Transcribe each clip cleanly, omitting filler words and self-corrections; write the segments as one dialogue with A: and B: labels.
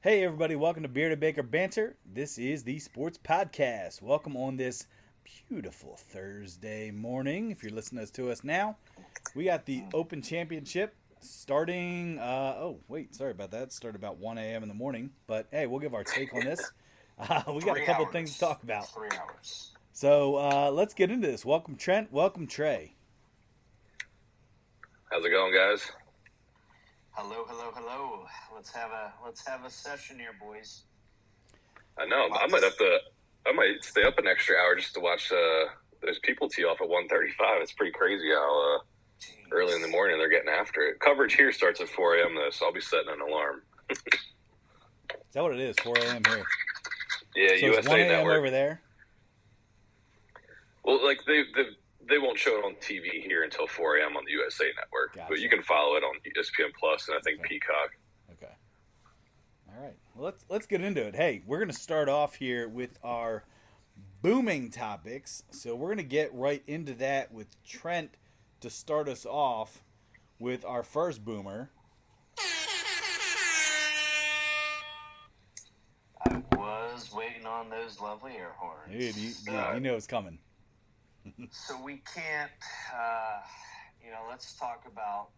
A: Hey everybody, welcome to Baker Banter. This is the Sports Podcast. Welcome on this beautiful Thursday morning. If you're listening to us now, we got the Open Championship starting. Sorry about that. It started about 1 a.m. in the morning, but hey, we'll give our take on this. We got a couple things to talk about.
B: 3 hours.
A: So let's get into this. Welcome Trent. Welcome Trey.
C: How's it going, guys?
B: Hello. Let's have a session here, boys.
C: I know. I might stay up an extra hour just to watch those people tee off at 1:35. It's pretty crazy how early in the morning they're getting after it. Coverage here starts at 4 a.m. though, so I'll be setting an alarm.
A: Is that what it is? 4 a.m. here.
C: Yeah,
A: So
C: USA
A: it's 1 a.m.
C: Network
A: over there.
C: Well, like they won't show it on TV here until 4 a.m. on the USA Network,
A: Gotcha.
C: but you can follow it on ESPN Plus and I think Peacock.
A: Okay. All right. Well, let's get into it. Hey, we're going to start off here with our booming topics. So we're going to get right into that with Trent to start us off with our first boomer.
B: I was waiting on those lovely air horns.
A: Dude, you know it's coming.
B: So we can't, let's talk about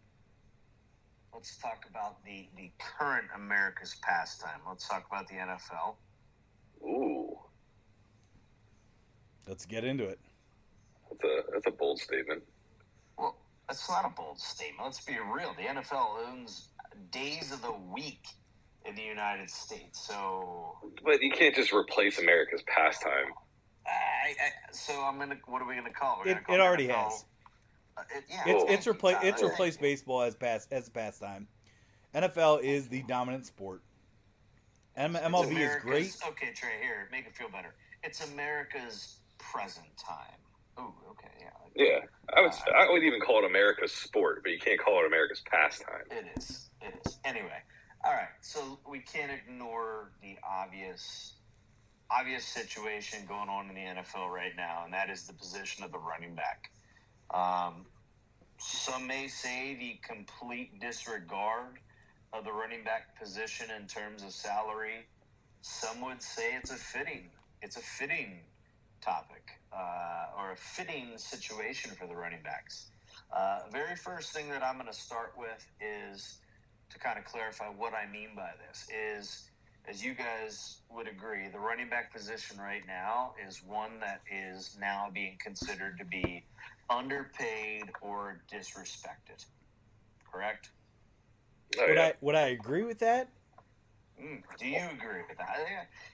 B: the current America's pastime. Let's talk about the NFL.
C: Ooh,
A: Let's get into it.
C: that's a bold statement.
B: Well, that's not a bold statement. Let's be real. The NFL owns days of the week in the United States. So,
C: But you can't just replace America's pastime.
B: what are we gonna call it?
A: It already
B: NFL,
A: has.
B: It's
A: It's replaced baseball as a pastime. NFL is the dominant sport. MLB is great.
B: Okay, Trey, here, make it feel better. It's America's present time. Ooh, okay, yeah.
C: Yeah, I would even call it America's sport, but you can't call it America's pastime.
B: It is. Anyway, all right. So we can't ignore the obvious situation going on in the NFL right now, and that is the position of the running back. Some may say the complete disregard of the running back position in terms of salary. Some would say it's a fitting topic or a fitting situation for the running backs. Very first thing that I'm going to start with is to kind of clarify what I mean by this is, as you guys would agree, the running back position right now is one that is now being considered to be underpaid or disrespected. Correct?
C: Oh, yeah.
A: Would I agree with that?
B: Do you agree with that?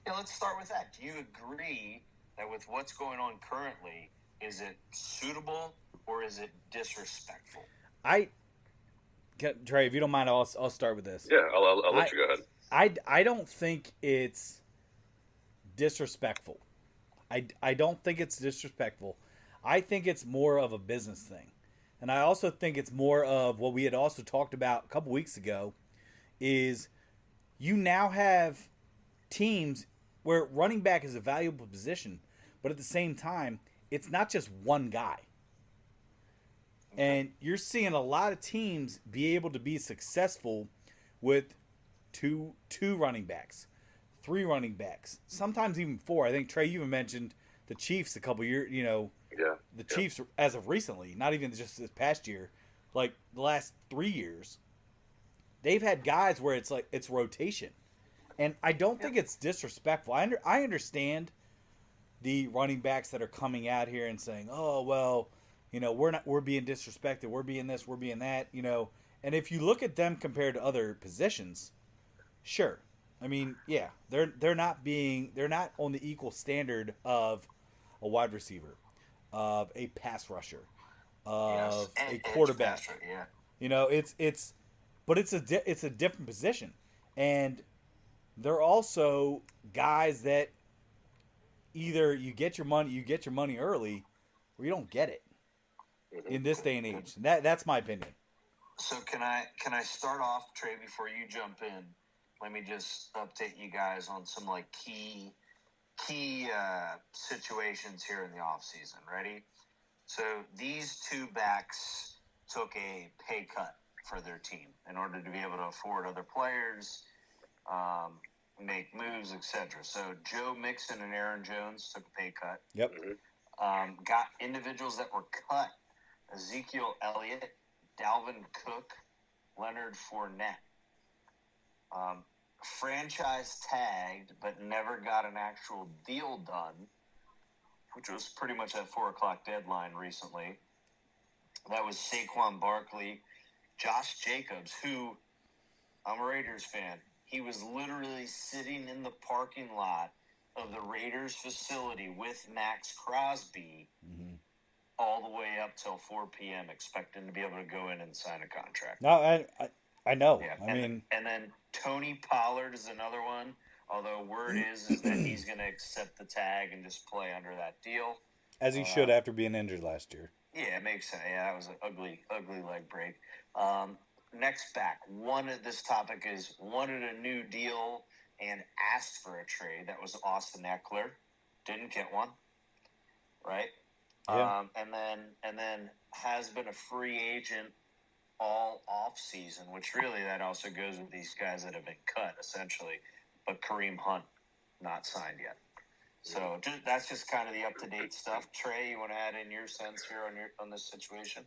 B: Yeah, let's start with that. Do you agree that with what's going on currently, is it suitable or is it disrespectful?
A: Trey, if you don't mind, I'll start with this.
C: Yeah, I'll let you go ahead.
A: I don't think it's disrespectful. I don't think it's disrespectful. I think it's more of a business thing. And I also think it's more of what we had also talked about a couple weeks ago is you now have teams where running back is a valuable position, but at the same time, it's not just one guy. And you're seeing a lot of teams be able to be successful with two running backs, 3 running backs, sometimes even 4. I think, Trey, you even mentioned the Chiefs a couple years, the Chiefs as of recently, not even just this past year, like the last 3 years, they've had guys where it's like it's rotation. And I don't think it's disrespectful. I understand the running backs that are coming out here and saying, "Oh, well, we're being disrespected, we're being this, we're being that," And if you look at them compared to other positions, sure. I mean, yeah, they're not on the equal standard of a wide receiver, of a pass rusher, of a quarterback. But it's a different position, and they're also guys that either you get your money early, or you don't get it in this day and age. That's my opinion.
B: So can I start off, Trey, before you jump in? Let me just update you guys on some key situations here in the offseason. Ready? So these 2 backs took a pay cut for their team in order to be able to afford other players. make moves, etc. So Joe Mixon and Aaron Jones took a pay cut.
A: Yep.
B: Got individuals that were cut: Ezekiel Elliott, Dalvin Cook, Leonard Fournette. Franchise tagged, but never got an actual deal done, which was pretty much that 4 o'clock deadline recently. That was Saquon Barkley, Josh Jacobs, who I'm a Raiders fan. He was literally sitting in the parking lot of the Raiders facility with Max Crosby all the way up till 4 p.m., expecting to be able to go in and sign a contract.
A: No, I know.
B: Yeah.
A: I mean,
B: and then Tony Pollard is another one. Although word is that he's going to accept the tag and just play under that deal,
A: as he should after being injured last year.
B: Yeah, it makes sense. Yeah, that was an ugly leg break. Next back, this topic is wanted a new deal and asked for a trade. That was Austin Eckler. Didn't get one. Right?
A: Yeah.
B: And then has been a free agent all off season, which really that also goes with these guys that have been cut essentially. But Kareem Hunt not signed yet. So that's just kind of the up to date stuff. Trey, you want to add in your sense here on this situation?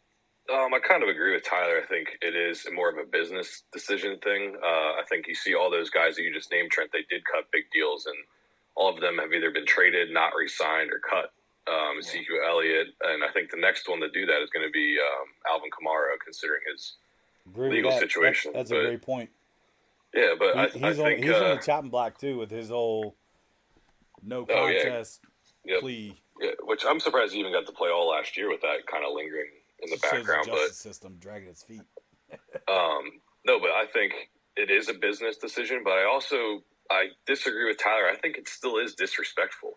C: I kind of agree with Tyler. I think it is more of a business decision thing. I think you see all those guys that you just named, Trent, they did cut big deals, and all of them have either been traded, not re-signed, or cut. Ezekiel Elliott, and I think the next one to do that is going to be Alvin Kamara, considering his legal situation.
A: That's a great point.
C: Yeah, but I
A: he's
C: think
A: he's on the chopping block too with his whole no contest plea.
C: Yeah, which I'm surprised he even got to play all last year with that kind of lingering in the background.
A: The justice system dragging its feet.
C: No, but I think it is a business decision. But I disagree with Tyler. I think it still is disrespectful.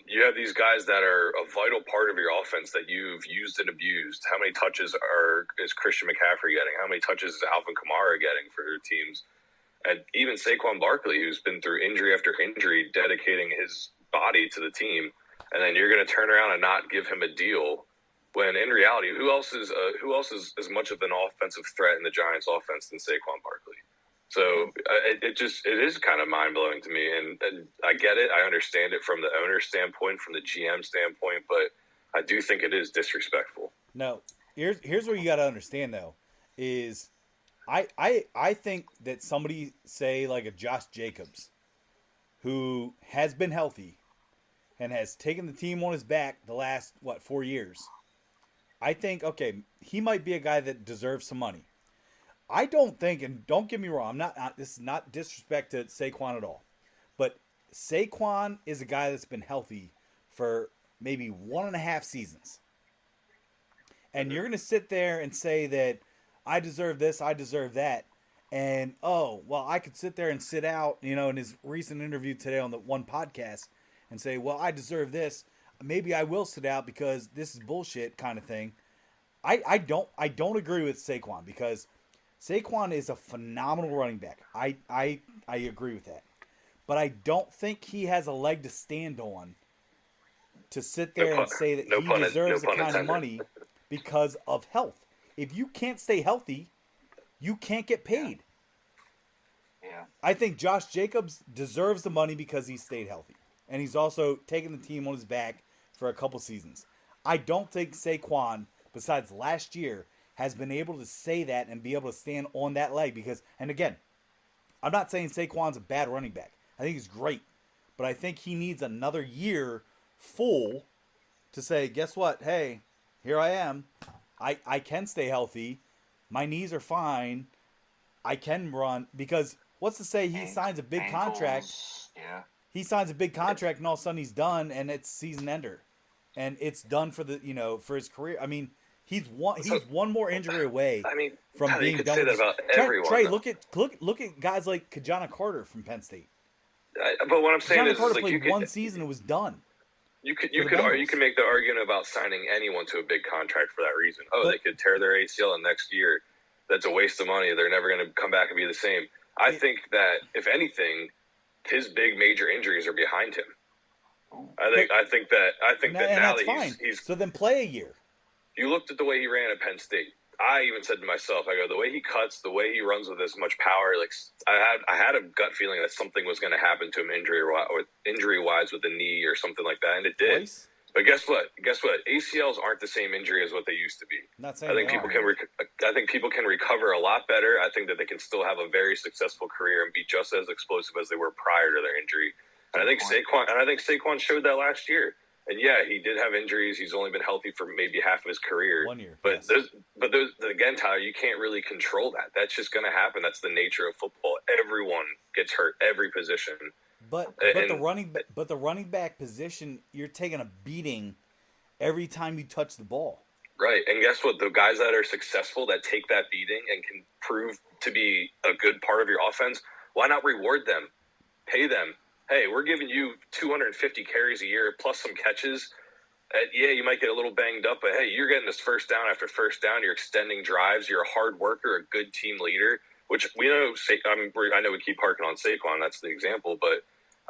C: You have these guys that are a vital part of your offense that you've used and abused. How many touches is Christian McCaffrey getting? How many touches is Alvin Kamara getting for their teams? And even Saquon Barkley, who's been through injury after injury, dedicating his body to the team, and then you're going to turn around and not give him a deal when in reality, who else is as much of an offensive threat in the Giants' offense than Saquon Barkley? So it is kind of mind-blowing to me, and I get it. I understand it from the owner's standpoint, from the GM standpoint, but I do think it is disrespectful.
A: No, here's what you got to understand, though, is I think that somebody, say, like a Josh Jacobs, who has been healthy and has taken the team on his back the last, 4 years, I think, okay, he might be a guy that deserves some money. I don't think, and don't get me wrong, this is not disrespect to Saquon at all, but Saquon is a guy that's been healthy for maybe 1.5 seasons. And you're going to sit there and say that I deserve this, I deserve that, and, I could sit there and sit out, in his recent interview today on the one podcast and say, well, I deserve this. Maybe I will sit out because this is bullshit kind of thing. I don't agree with Saquon because Saquon is a phenomenal running back. I agree with that. But I don't think he has a leg to stand on to sit there and say that he deserves the kind of money because of health. If you can't stay healthy, you can't get paid.
B: Yeah.
A: I think Josh Jacobs deserves the money because he stayed healthy. And he's also taken the team on his back for a couple seasons. I don't think Saquon, besides last year, has been able to say that and be able to stand on that leg because, and again, I'm not saying Saquon's a bad running back. I think he's great. But I think he needs another year full to say, guess what? Hey, here I am. I can stay healthy. My knees are fine. I can run. Because what's to say he signs a big contract?
B: Yeah.
A: He signs a big contract and all of a sudden he's done and it's season ender. And it's done for for his career. I mean, he's one more injury away from being done.
C: Say that about everyone.
A: Trey, look at guys like Kajana Carter from Penn State.
C: But what I'm saying is,
A: Carter played one season and was done.
C: You can make the argument about signing anyone to a big contract for that reason. They could tear their ACL and next year. That's a waste of money. They're never going to come back and be the same. I think that if anything, his big major injuries are behind him. I think that now
A: that's
C: that
A: fine.
C: he's
A: so then play a year.
C: You looked at the way he ran at Penn State. I even said to myself, I go, the way he cuts, the way he runs with as much power, like I had a gut feeling that something was going to happen to him injury wise with the knee or something like that, and it did.
A: Twice?
C: But guess what? ACLs aren't the same injury as what they used to be.
A: Not saying
C: I think
A: they
C: people
A: are.
C: I think people can recover a lot better. I think that they can still have a very successful career and be just as explosive as they were prior to their inry. And I think Saquon showed that last year. And yeah, he did have injuries. He's only been healthy for maybe half of his career.
A: 1 year.
C: But
A: Yes.
C: those again, Tyler, you can't really control that. That's just going to happen. That's the nature of football. Everyone gets hurt, every position.
A: But the running back position, you're taking a beating every time you touch the ball.
C: Right, and guess what? The guys that are successful, that take that beating and can prove to be a good part of your offense, why not reward them? Pay them. Hey, we're giving you 250 carries a year plus some catches. Yeah, you might get a little banged up, but hey, you're getting this first down after first down. You're extending drives. You're a hard worker, a good team leader, which we know. I know we keep harking on Saquon. That's the example, but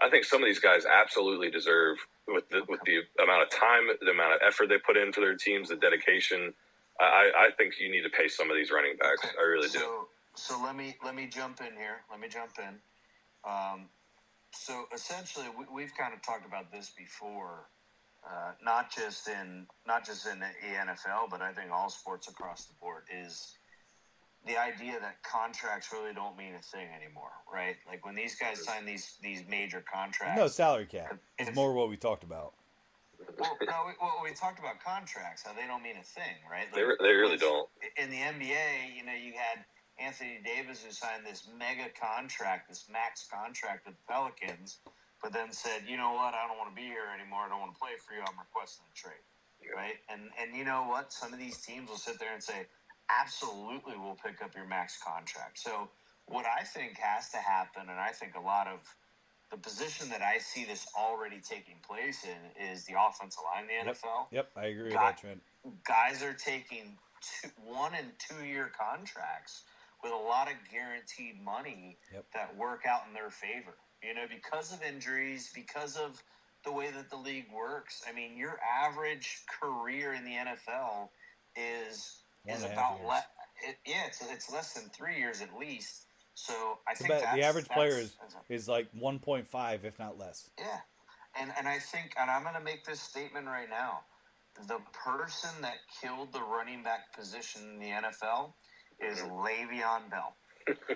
C: I think some of these guys absolutely deserve, with the amount of time, the amount of effort they put into their teams, the dedication. I think you need to pay some of these running backs.
B: Okay.
C: I really do.
B: So let me jump in here. So essentially, we've kind of talked about this before, not just in the NFL, but I think all sports across the board, is the idea that contracts really don't mean a thing anymore, right? Like when these guys sign these major contracts.
A: No salary cap. It's more what we talked about.
B: We talked about contracts, how they don't mean a thing, right?
C: They really don't.
B: In the NBA, you had Anthony Davis who signed this mega contract, this max contract with the Pelicans, but then said, you know what, I don't want to be here anymore. I don't want to play for you. I'm requesting a trade, right? And you know what? Some of these teams will sit there and say, absolutely, we'll pick up your max contract. So what I think has to happen, and I think a lot of the position that I see this already taking place in, is the offensive line in the NFL.
A: Yep, I agree with that, Trent.
B: Guys are taking 1 and 2 year contracts with a lot of guaranteed money that work out in their favor. Because of injuries, because of the way that the league works. I mean, your average career in the NFL is about it's less than 3 years at least. So I think
A: the average player is like 1.5, if not less.
B: Yeah, and I think, and I'm going to make this statement right now: the person that killed the running back position in the NFL is Le'Veon Bell.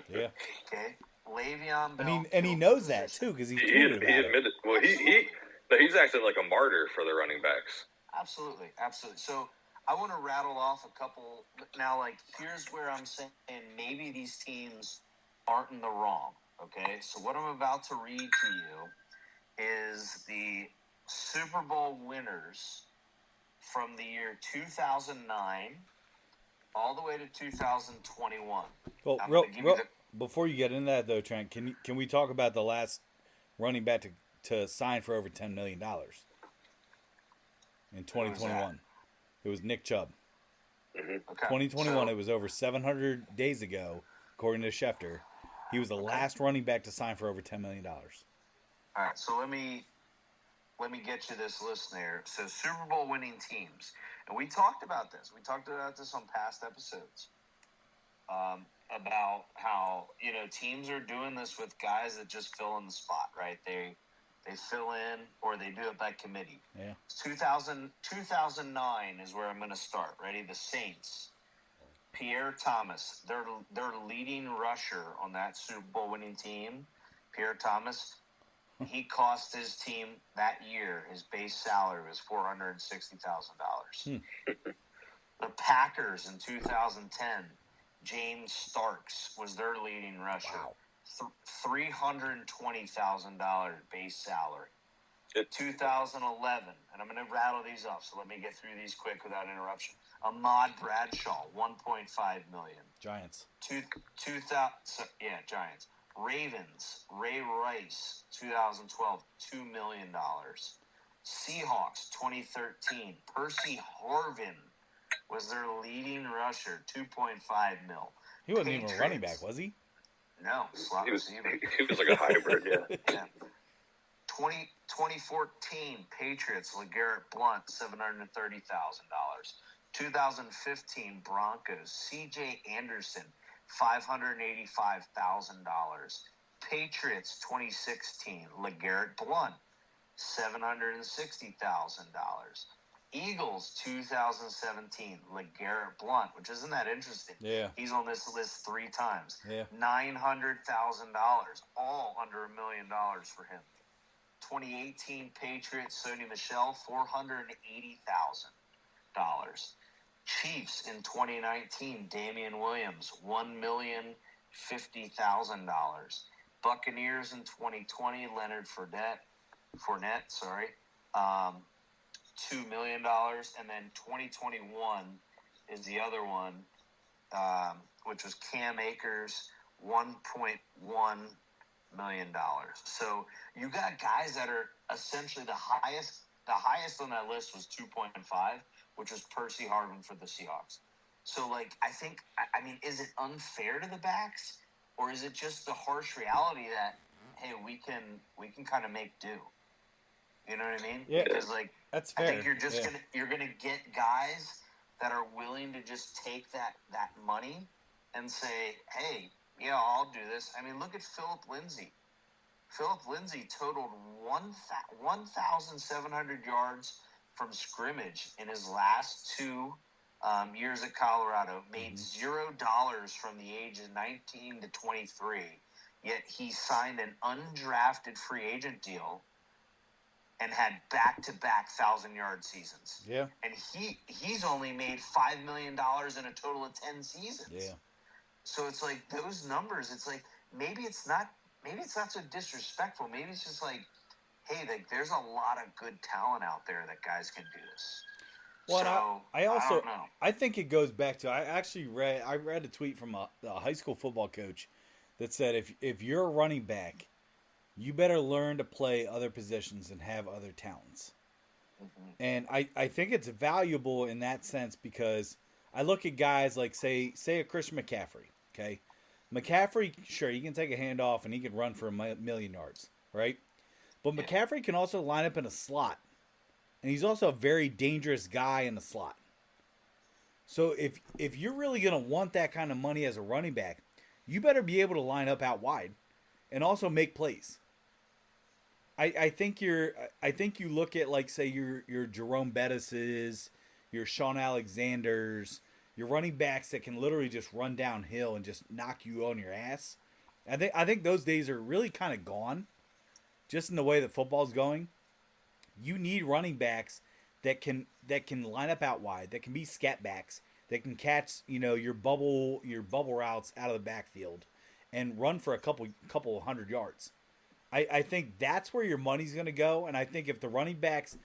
A: Yeah.
B: Okay, Le'Veon Bell.
A: And he knows that too, because he admitted
C: it. Well, he's acting like a martyr for the running backs.
B: Absolutely. So I want to rattle off a couple now. Like, here's where I'm saying maybe these teams aren't in the wrong. Okay, so what I'm about to read to you is the Super Bowl winners from the year 2009 all the way to 2021.
A: Well, before you get into that though, Trent, can we talk about the last running back to sign for over $10 million in 2021? It was Nick Chubb.
B: Mm-hmm. Okay.
A: 2021. It was over 700 days ago, according to Schefter. He was the last running back to sign for over $10 million.
B: All right, so let me get you this list there. So Super Bowl winning teams, and we talked about this. We talked about this on past episodes, about how teams are doing this with guys that just fill in the spot, right? They fill in, or they do it by committee.
A: Yeah.
B: 2009 is where I'm going to start. Ready? The Saints. Pierre Thomas, their leading rusher on that Super Bowl winning team, Pierre Thomas, he cost his team that year, his base salary was $460,000. The Packers in 2010, James Starks was their leading rusher. Wow. $320,000 base salary. 2011, and I'm going to rattle these off, so let me get through these quick without interruption. Ahmad Bradshaw, $1.5 million.
A: Giants.
B: Giants. Ravens, Ray Rice, 2012, $2 million. Seahawks, 2013, Percy Harvin was their leading rusher, $2.5 million.
A: He wasn't even a running back, was he?
B: No, slot receiver.
C: He was like a hybrid, yeah. 2014 Patriots, LeGarrette Blount, $730,000.
B: 2015 Broncos, C.J. Anderson, $585,000. Patriots 2016, LeGarrette Blount, $760,000. Eagles 2017, LeGarrette Blount, which isn't that interesting.
A: Yeah.
B: He's on this list 3 times.
A: Yeah.
B: $900,000, all under $1 million for him. 2018 Patriots, Sony Michel, $480,000. Chiefs in 2019, Damian Williams, $1,050,000. Buccaneers in 2020, Leonard Fournette, $2 million. And then 2021 is the other one, which was Cam Akers, $1.1 million. So you got guys that are essentially the highest on that list was 2.5, which was Percy Harvin for the Seahawks. So, like, I mean, is it unfair to the backs, or is it just the harsh reality that, hey, we can kind of make do? You know what I mean?
A: Yeah,
B: because, like,
A: that's fair.
B: I think you're gonna get guys that are willing to just take that money and say, hey, yeah, I'll do this. I mean, look at Philip Lindsay. Philip Lindsay totaled 1,700 yards from scrimmage in his last 2 years at Colorado, made $0 from the age of 19 to 23, yet he signed an undrafted free agent deal and had back-to-back 1,000-yard seasons.
A: Yeah. And
B: he's only made $5 million in a total of 10 seasons.
A: Yeah.
B: So it's like those numbers, it's like maybe it's not so disrespectful. Maybe it's just like, hey, like there's a lot of good talent out there that guys can do this.
A: Well,
B: so,
A: I also
B: don't know.
A: I think it goes back to I read a tweet from a high school football coach that said if you're a running back, you better learn to play other positions and have other talents.
B: Mm-hmm.
A: And I think it's valuable in that sense because I look at guys like say a Christian McCaffrey. Okay, McCaffrey, sure, he can take a handoff and he can run for 1,000,000 yards, right? But McCaffrey can also line up in a slot, and he's also a very dangerous guy in the slot. So if you're really gonna want that kind of money as a running back, you better be able to line up out wide, and also make plays. I think you look at like say your Jerome Bettis's, your Sean Alexander's, your running backs that can literally just run downhill and just knock you on your ass. I think those days are really kind of gone. Just in the way that football's going, you need running backs that can line up out wide, that can be scat backs, that can catch your bubble routes out of the backfield, and run for a couple hundred yards. I think that's where your money's going to go, and I think if the running backs,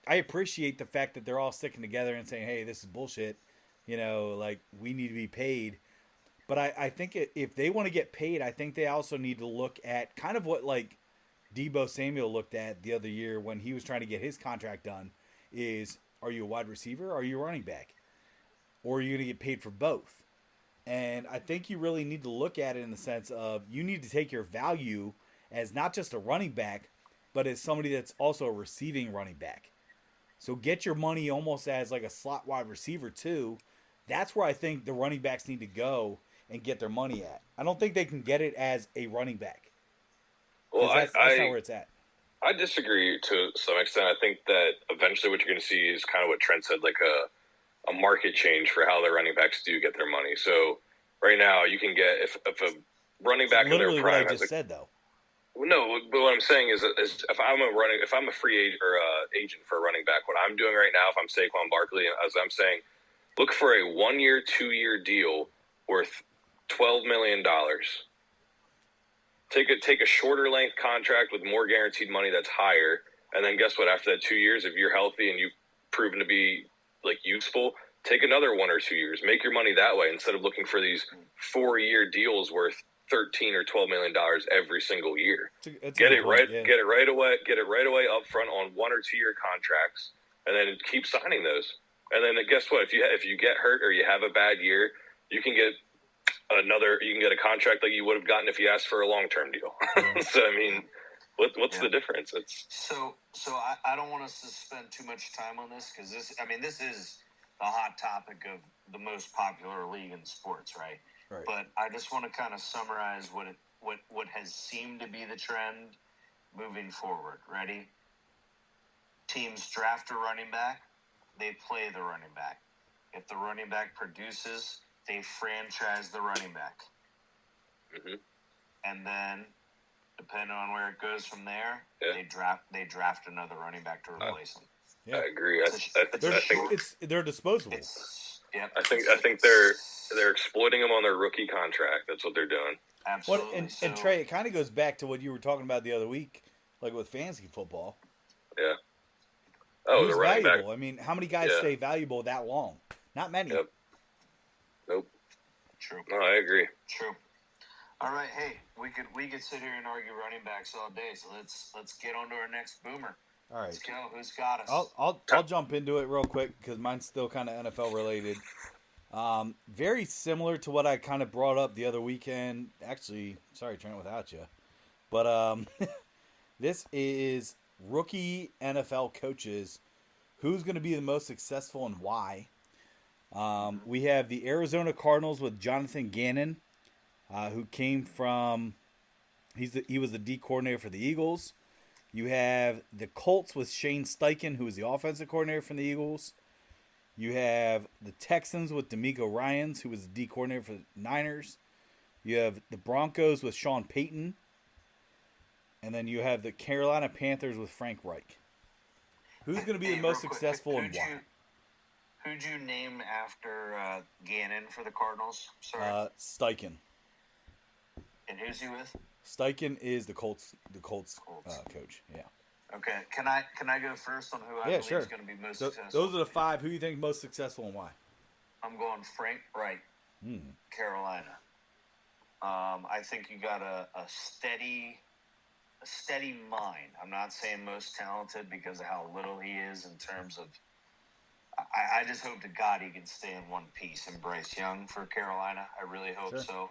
A: I appreciate the fact that they're all sticking together and saying, hey, this is bullshit, like we need to be paid. But I think if they want to get paid, I think they also need to look at kind of what like Deebo Samuel looked at the other year when he was trying to get his contract done is, are you a wide receiver or are you a running back? Or are you going to get paid for both? And I think you really need to look at it in the sense of you need to take your value as not just a running back, but as somebody that's also a receiving running back. So get your money almost as like a slot wide receiver too. That's where I think the running backs need to go and get their money at. I don't think they can get it as a running back.
C: Well,
A: that's not where it's at.
C: I disagree to some extent. I think that eventually what you're going to see is kind of what Trent said, like a market change for how the running backs do get their money. So right now you can get if a running back in their prime,
A: literally what I just said though.
C: No, but what I'm saying is if I'm a free agent or agent for a running back, what I'm doing right now, if I'm Saquon Barkley, as I'm saying, look for a 1-year, 2-year deal worth $12 million. Take a shorter length contract with more guaranteed money that's higher, and then guess what? After that 2 years, if you're healthy and you've proven to be like useful, take another 1 or 2 years. Make your money that way instead of looking for these 4-year deals worth $13 or $12 million every single year. Get it right away up front on 1 or 2 year contracts, and then keep signing those. And then guess what? If you get hurt or you have a bad year, you can get a contract like you would have gotten if you asked for a long-term deal. So I mean, What's the difference? It's
B: So I don't want us to spend too much time on this because this is the hot topic of the most popular league in sports, right?
A: Right.
B: But I just want to kind of summarize what has seemed to be the trend moving forward. Ready? Teams draft a running back, they play the running back. If the running back produces, they franchise the running back.
C: Mm-hmm.
B: And then, depending on where it goes from there,
C: Yeah.
B: they draft another running back to replace him.
A: Yeah.
C: I agree. I think
A: they're disposable.
C: I think they're exploiting them on their rookie contract. That's what they're doing.
B: Absolutely.
A: And Trey, it kind of goes back to what you were talking about the other week, like with fantasy football.
C: Yeah. Oh,
A: Who's
C: the running
A: valuable?
C: back.
A: I mean, how many guys stay valuable that long? Not many.
C: Yep. Nope.
B: True.
C: No, I agree.
B: True. All right, hey, we could sit here and argue running backs all day. So let's get on to our next boomer.
A: All right.
B: Let's go. Who's got us?
A: I'll jump into it real quick because mine's still kind of NFL related. Very similar to what I kind of brought up the other weekend. Actually, sorry, Trent, without you. But this is rookie NFL coaches. Who's going to be the most successful and why? We have the Arizona Cardinals with Jonathan Gannon, who came from. He was the D coordinator for the Eagles. You have the Colts with Shane Steichen, who was the offensive coordinator for the Eagles. You have the Texans with D'Amico Ryans, who was the D coordinator for the Niners. You have the Broncos with Sean Payton. And then you have the Carolina Panthers with Frank Reich. Who's going to be the most successful and why?
B: Who'd you name after Gannon for the Cardinals? Sorry.
A: Steichen.
B: And who's he with?
A: Steichen is the Colts coach. Yeah.
B: Okay. Can I go first on who I believe is going to be most successful?
A: Those are the five. Who you think most successful and why?
B: I'm going Frank Reich, Carolina. I think you got a steady mind. I'm not saying most talented because of how little he is in terms of. I just hope to God he can stay in one piece. And Bryce Young for Carolina. I really hope so.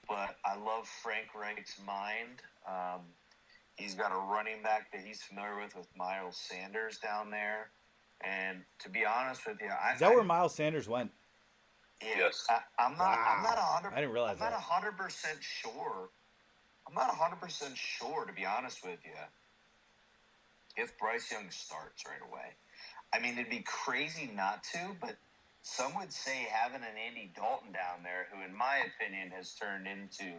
B: But I love Frank Reich's mind. He's got a running back that he's familiar with Miles Sanders down there. And to be honest with you,
A: is that where Miles Sanders went?
B: Yeah, yes. I'm not 100.
A: I didn't realize
B: I'm
A: that.
B: not 100% sure. I'm not 100% sure, to be honest with you, if Bryce Young starts right away. I mean, it'd be crazy not to, but some would say having an Andy Dalton down there, who, in my opinion, has turned into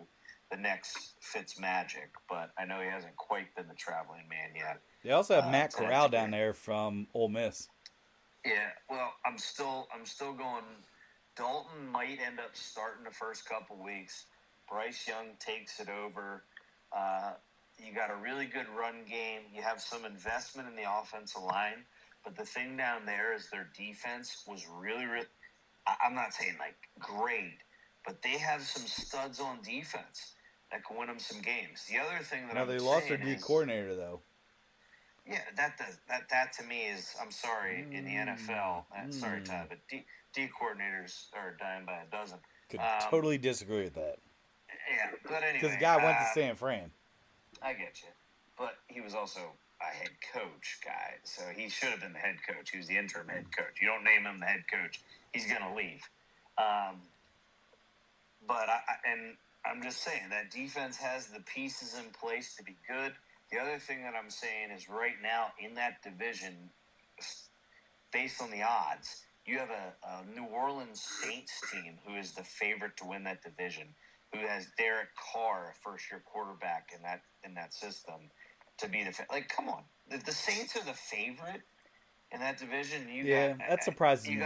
B: the next Fitzmagic, but I know he hasn't quite been the traveling man yet.
A: They also have Matt Corral down there from Ole Miss.
B: Yeah, well, I'm still going. Dalton might end up starting the first couple weeks. Bryce Young takes it over. You got a really good run game. You have some investment in the offensive line. But the thing down there is their defense was really, I'm not saying like great, but they have some studs on defense that can win them some games. The other thing that
A: they lost their D coordinator though.
B: Yeah, that to me is, I'm sorry, in the NFL. Sorry, Todd, but D coordinators are dying by a dozen.
A: Could totally disagree with that.
B: Yeah, but anyway.
A: Because the guy went to San Fran.
B: I get you. But he was also a head coach guy, so he should have been the head coach. He was the interim head coach. You don't name him the head coach, he's going to leave. But I'm just saying that defense has the pieces in place to be good. The other thing that I'm saying is right now in that division, based on the odds, you have a New Orleans Saints team who is the favorite to win that division, who has Derek Carr, a first-year quarterback in that system, to be like, come on, the Saints are the favorite in that division.
A: That surprises me.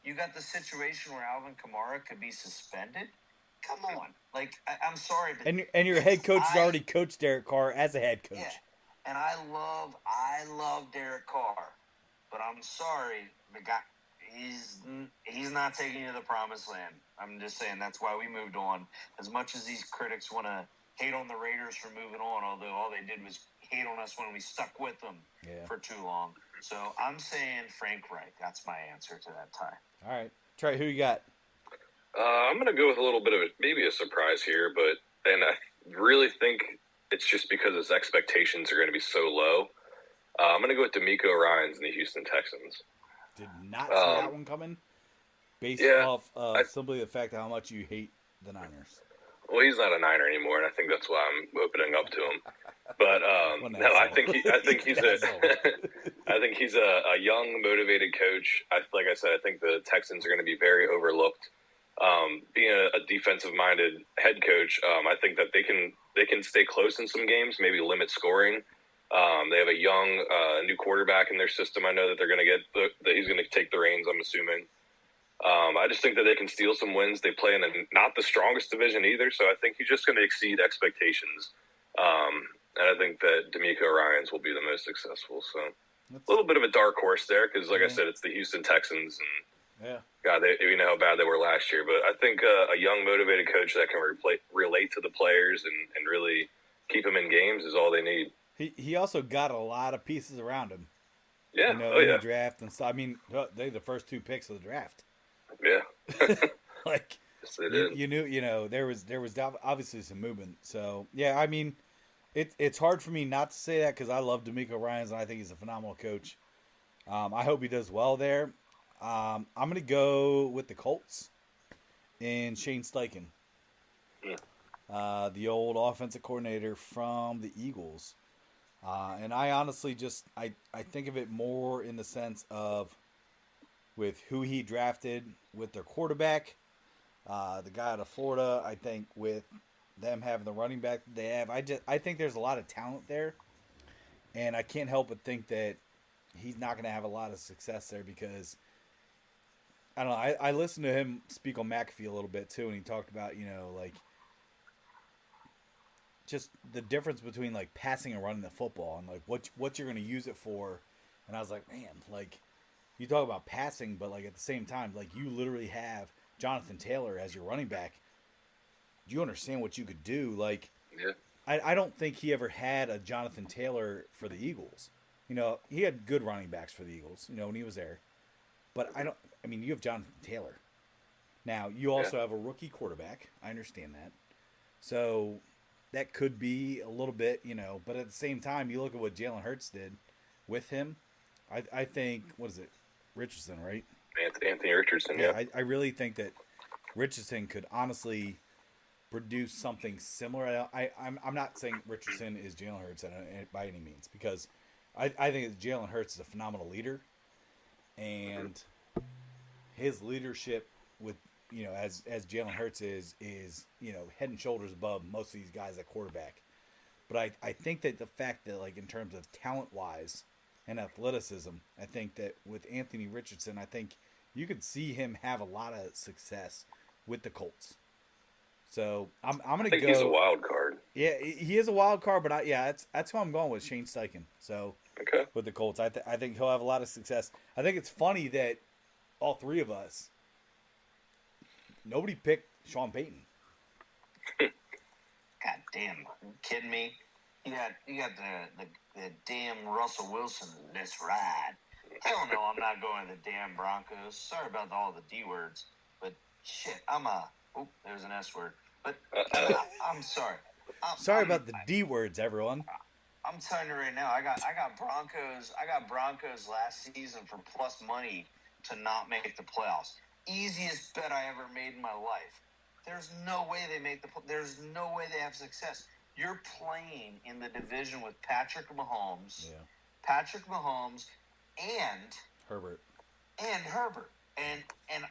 B: You got the situation where Alvin Kamara could be suspended. Come on, like I'm sorry, but
A: and your head coach has already coached Derek Carr as a head coach.
B: Yeah, and I love Derek Carr, but I'm sorry, the guy he's not taking you to the promised land. I'm just saying that's why we moved on. As much as these critics want to hate on the Raiders for moving on, although all they did was hate on us when we stuck with them for too long. So I'm saying Frank Reich. That's my answer to that tie.
A: All right. Trey, who you got?
C: I'm going to go with a little bit of maybe a surprise here, and I really think it's just because his expectations are going to be so low. I'm going to go with D'Amico Ryans and the Houston Texans.
A: Did not see that one coming. Based off of simply the fact of how much you hate the Niners.
C: Well, he's not a Niner anymore, and I think that's why I'm opening up to him. But no, I think he's a young, motivated coach. Like I said, I think the Texans are going to be very overlooked. Being a defensive-minded head coach, I think that they can stay close in some games, maybe limit scoring. They have a young new quarterback in their system. I know that they're going to that he's going to take the reins, I'm assuming. I just think that they can steal some wins. They play in not the strongest division either, so I think he's just going to exceed expectations. And I think that D'Amico Ryans will be the most successful. So a little bit of a dark horse there because, like I said, it's the Houston Texans. And God, we know how bad they were last year. But I think a young, motivated coach that can relate to the players and really keep them in games is all they need.
A: He also got a lot of pieces around him.
C: Yeah,
A: in the draft and stuff. I mean, they're the first 2 picks of the draft.
C: Yeah.
A: Like,
C: yes, they did.
A: You knew, there was obviously some movement. So, yeah, I mean, it's hard for me not to say that because I love D'Amico Ryans and I think he's a phenomenal coach. I hope he does well there. I'm going to go with the Colts and Shane Steichen, the old offensive coordinator from the Eagles. And I honestly I think of it more in the sense of with who he drafted with their quarterback, the guy out of Florida. I think with them having the running back that they have, I think there's a lot of talent there, and I can't help but think that he's not going to have a lot of success there because I don't know. I listened to him speak on McAfee a little bit too, and he talked about like just the difference between like passing and running the football and like what you're going to use it for. And I was like, man, like you talk about passing, but like at the same time, like you literally have Jonathan Taylor as your running back. Do you understand what you could do? Like, I don't think he ever had a Jonathan Taylor for the Eagles. He had good running backs for the Eagles, when he was there. But you have Jonathan Taylor. Now, you also have a rookie quarterback. I understand that. So that could be a little bit, but at the same time, you look at what Jalen Hurts did with him. I think, what is it? Richardson, right?
C: Anthony Richardson, yeah.
A: I really think that Richardson could honestly produce something similar. I'm not saying Richardson is Jalen Hurts by any means because I think that Jalen Hurts is a phenomenal leader, and his leadership with as Jalen Hurts is head and shoulders above most of these guys at quarterback. But I think that the fact that like in terms of talent wise and athleticism, I think that with Anthony Richardson, I think you could see him have a lot of success with the Colts. So I'm gonna go.
C: He's a wild card.
A: Yeah, he is a wild card, but that's who I'm going with, Shane Steichen. So with the Colts, I think he'll have a lot of success. I think it's funny that all 3 of us, nobody picked Sean Payton.
B: God damn, you kidding me? You got the damn Russell Wilson. Let's ride. Hell no, I'm not going to the damn Broncos. Sorry about all the D words, but shit, there's an S word. But I'm sorry.
A: Sorry about the D words, everyone.
B: I'm telling you right now, I got Broncos. I got Broncos last season for plus money to not make the playoffs. Easiest bet I ever made in my life. There's no way they make there's no way they have success. You're playing in the division with Patrick Mahomes. Yeah. Patrick Mahomes and
A: Herbert.
B: And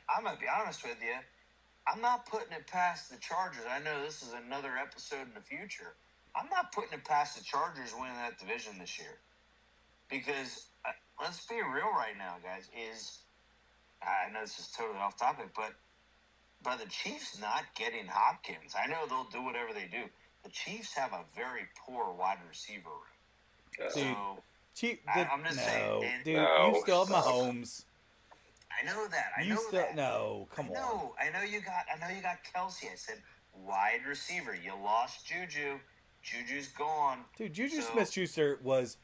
B: I'm gonna be honest with you, I'm not putting it past the Chargers. I know this is another episode in the future. I'm not putting it past the Chargers winning that division this year. Because, let's be real right now, guys, I know this is totally off topic, but by the Chiefs not getting Hopkins, I know they'll do whatever they do. The Chiefs have a very poor wide receiver room. I'm just saying.
A: You still have Mahomes.
B: I know that.
A: Come on.
B: I know you got Kelsey. I said wide receiver. You lost Juju. Juju's gone.
A: Dude, Juju Smith-Schuster was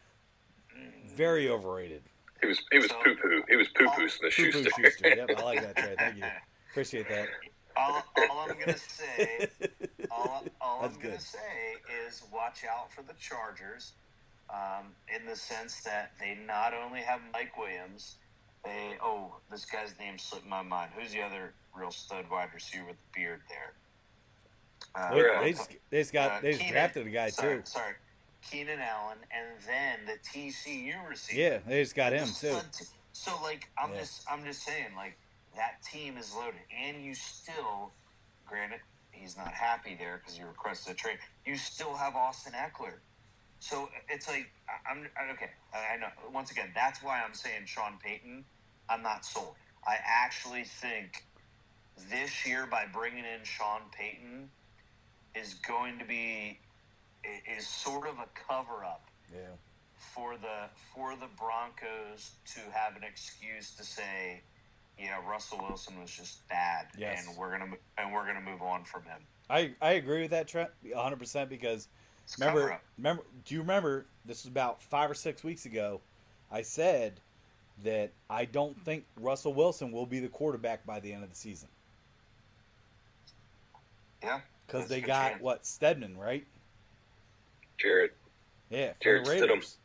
A: very overrated.
C: He was poo-poo. He was poo-poo Smith-Schuster.
A: Yep, I like that, Trey. Thank you. Appreciate that.
B: All I'm gonna say is watch out for the Chargers, in the sense that they not only have Mike Williams, this guy's name slipped my mind. Who's the other real stud wide receiver with the beard there?
A: They just drafted a guy too.
B: Sorry, Keenan Allen, and then the TCU receiver.
A: Yeah, they just got him too.
B: So like, I'm just saying, like, that team is loaded, and you still, granted, he's not happy there because he requested a trade. You still have Austin Eckler. So it's like, I'm okay. I know. Once again, that's why I'm saying Sean Payton. I'm not sold. I actually think this year, by bringing in Sean Payton, is going to be is sort of a cover up.
A: Yeah.
B: For the Broncos to have an excuse to say, yeah, Russell Wilson was just bad,
A: yes,
B: and we're gonna move on from him.
A: I agree with that, Trent, 100%, because remember, do you remember this was about 5 or 6 weeks ago? I said that I don't think Russell Wilson will be the quarterback by the end of the season.
B: Yeah,
A: because they got Stedman, right?
C: Jared.
A: Yeah,
C: Jared
A: Raiders.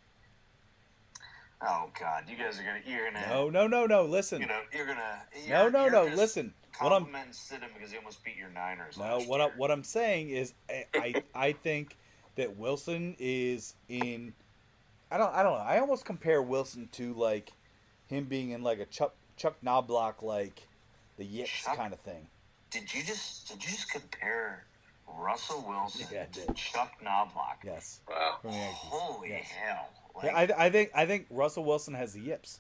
B: Oh God, you guys you're gonna.
A: No. Listen.
B: You're gonna.
A: No. Listen.
B: Compliment Stidham because he almost beat your Niners.
A: No, what I'm saying is, I think that Wilson is in. I don't know. I almost compare Wilson to like him being in like a Chuck Knobloch, like the Yips kind of thing.
B: Did you just compare Russell Wilson
A: to
B: Chuck Knobloch?
A: Yes.
C: Wow.
B: Holy hell.
A: Like, I think Russell Wilson has the yips,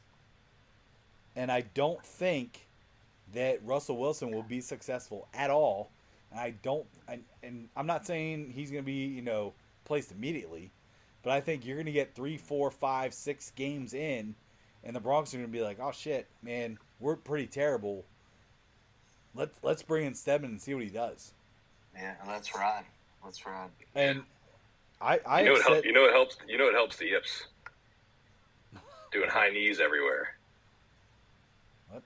A: and I don't think that Russell Wilson will be successful at all. And I'm not saying he's going to be placed immediately, but I think you're going to get 3, 4, 5, 6 games in, and the Broncos are going to be like, oh shit, man, we're pretty terrible. Let's bring in Stedman and see what he does.
B: Yeah, let's ride.
A: And
C: you know what helps the yips? Doing high knees everywhere.
A: What?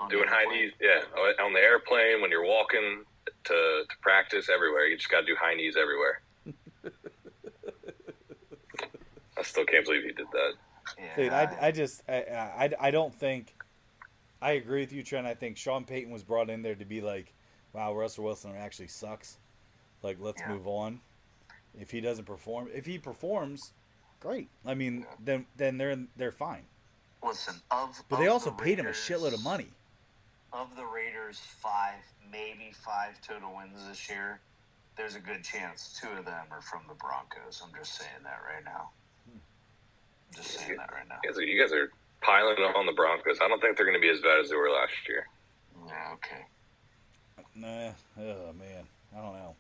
C: Doing high knees, yeah. On the airplane, when you're walking to practice, everywhere. You just got to do high knees everywhere. I still can't believe he did that.
A: Yeah. Dude, I don't think. I agree with you, Trent. I think Sean Payton was brought in there to be like, wow, Russell Wilson actually sucks. Like, let's move on. If he doesn't perform, if he performs, great. I mean, then they're fine.
B: Listen,
A: but they also paid him a shitload of money.
B: Of the Raiders, maybe 5 total wins this year. There's a good chance 2 of them are from the Broncos. I'm just saying that right now.
C: You guys are piling on the Broncos. I don't think they're going to be as bad as they were last year.
B: Yeah, okay.
A: Nah, oh man, I don't know.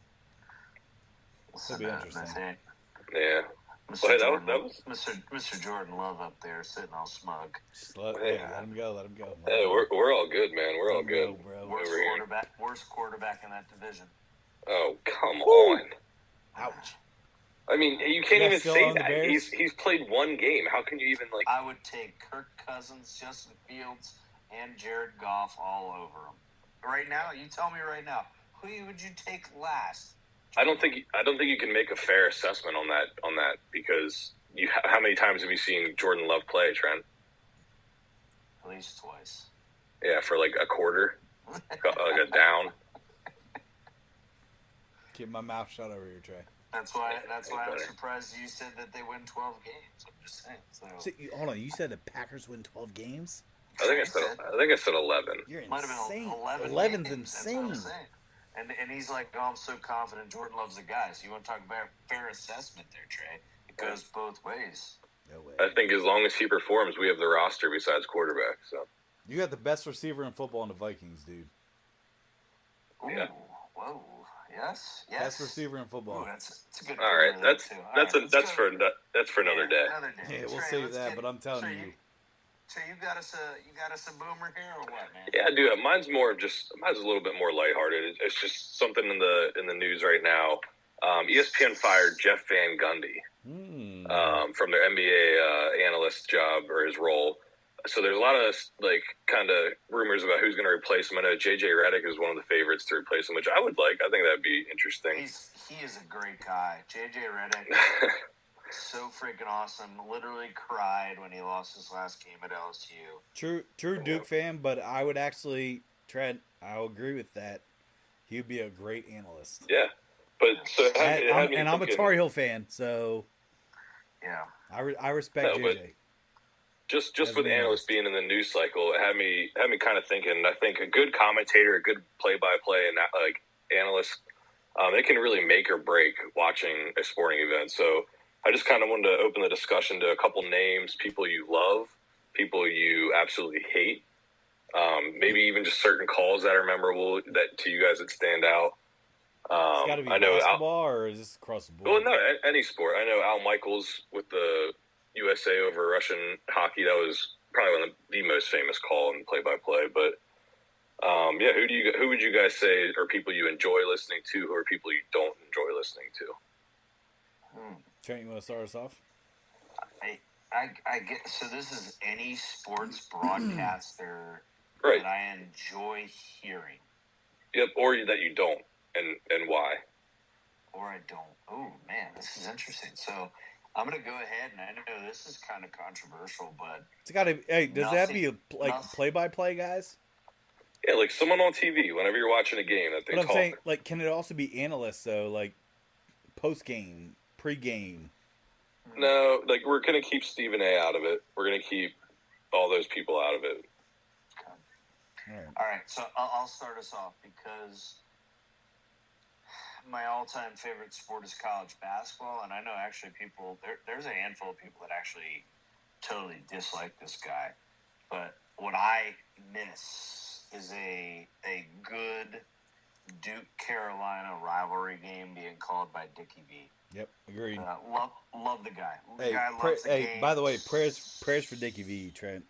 A: It'll be interesting.
C: Yeah.
B: Mr. Jordan Love up there sitting all smug.
A: Let him go.
C: Hey, we're all good, man. We're all good.
A: Bro.
B: Worst quarterback in that division.
C: Oh, come on.
A: Ouch.
C: I mean, you can't even say that. He's played 1 game. How can you even like?
B: I would take Kirk Cousins, Justin Fields, and Jared Goff all over him. Right now, you tell me right now, who would you take last?
C: I don't think you can make a fair assessment on that because how many times have you seen Jordan Love play, Trent?
B: At least twice.
C: Yeah, for like a quarter, like a down.
A: Keep my mouth shut over here, Trey.
B: That's why I'm surprised you said that they win 12 games. I'm just saying. So
A: hold on, you said the Packers win 12 games?
C: I think I said 11.
A: You're insane.
B: Might have been 11
A: 11's
B: games.
A: insane.
B: That's what I'm saying. And he's like, oh, I'm so confident Jordan Love's the guy. So you want to talk about fair assessment there, Trey? It goes both ways.
A: No way.
C: I think as long as he performs, we have the roster besides quarterback. So
A: you got the best receiver in football in the Vikings, dude.
B: Ooh,
C: yeah.
B: Whoa. Yes.
A: Best receiver in football.
B: Ooh, that's a good.
C: All right, that's for another day.
A: Yeah, we'll save that. But I'm telling you.
B: So you got us a boomer here or what, man?
C: Yeah, dude. Mine's a little bit more lighthearted. It's just something in the news right now. ESPN fired Jeff Van Gundy from their NBA analyst job or his role. so there's a lot of like kind of rumors about who's going to replace him. I know JJ Redick is one of the favorites to replace him, which I would like. I think that'd be interesting.
B: He is a great guy. JJ Redick, so freaking awesome. Literally cried when he lost his last game at LSU.
A: True Duke fan, but I would actually, Trent, I'll agree with that. He would be a great analyst.
C: Yeah, but so
A: I'm a Tar Heel fan, so
B: yeah,
A: I respect JJ.
C: Just with analysts being in the news cycle, it had me kind of thinking. I think a good commentator, a good play-by-play, and like analyst, they can really make or break watching a sporting event. So I just kind of wanted to open the discussion to a couple names, people you love, people you absolutely hate, maybe even just certain calls that are memorable that to you guys that stand out.
A: It's got to be basketball, or is this across the board?
C: Well, no, any sport. I know Al Michaels with the USA over Russian hockey. That was probably one of the most famous call in play-by-play. But yeah, who would you guys say are people you enjoy listening to, who are people you don't enjoy listening to?
A: Trent, you want to start us off?
B: I get, so this is any sports broadcaster
C: right.
B: that I enjoy hearing.
C: Yep, or that you don't, and why?
B: Or I don't. Oh man, this is interesting. So I'm going to go ahead, and I know this is kind of controversial, but
A: it's got to. Hey, does that be play-by-play guys?
C: Yeah, like someone on TV whenever you're watching a game that they
A: but
C: talk.
A: I'm saying, like, can it also be analysts though, like post-game, pre-game?
C: No, like we're going to keep Stephen A. out of it. We're going to keep all those people out of it.
B: Okay. All right. So I'll start us off because my all-time favorite sport is college basketball, and I know actually there's a handful of people that actually totally dislike this guy. But what I miss is a good Duke-Carolina rivalry game being called by Dickie V.
A: Yep, agreed.
B: Love the guy.
A: Hey,
B: the guy loves the game.
A: By the way, prayers for Dickie V, Trent.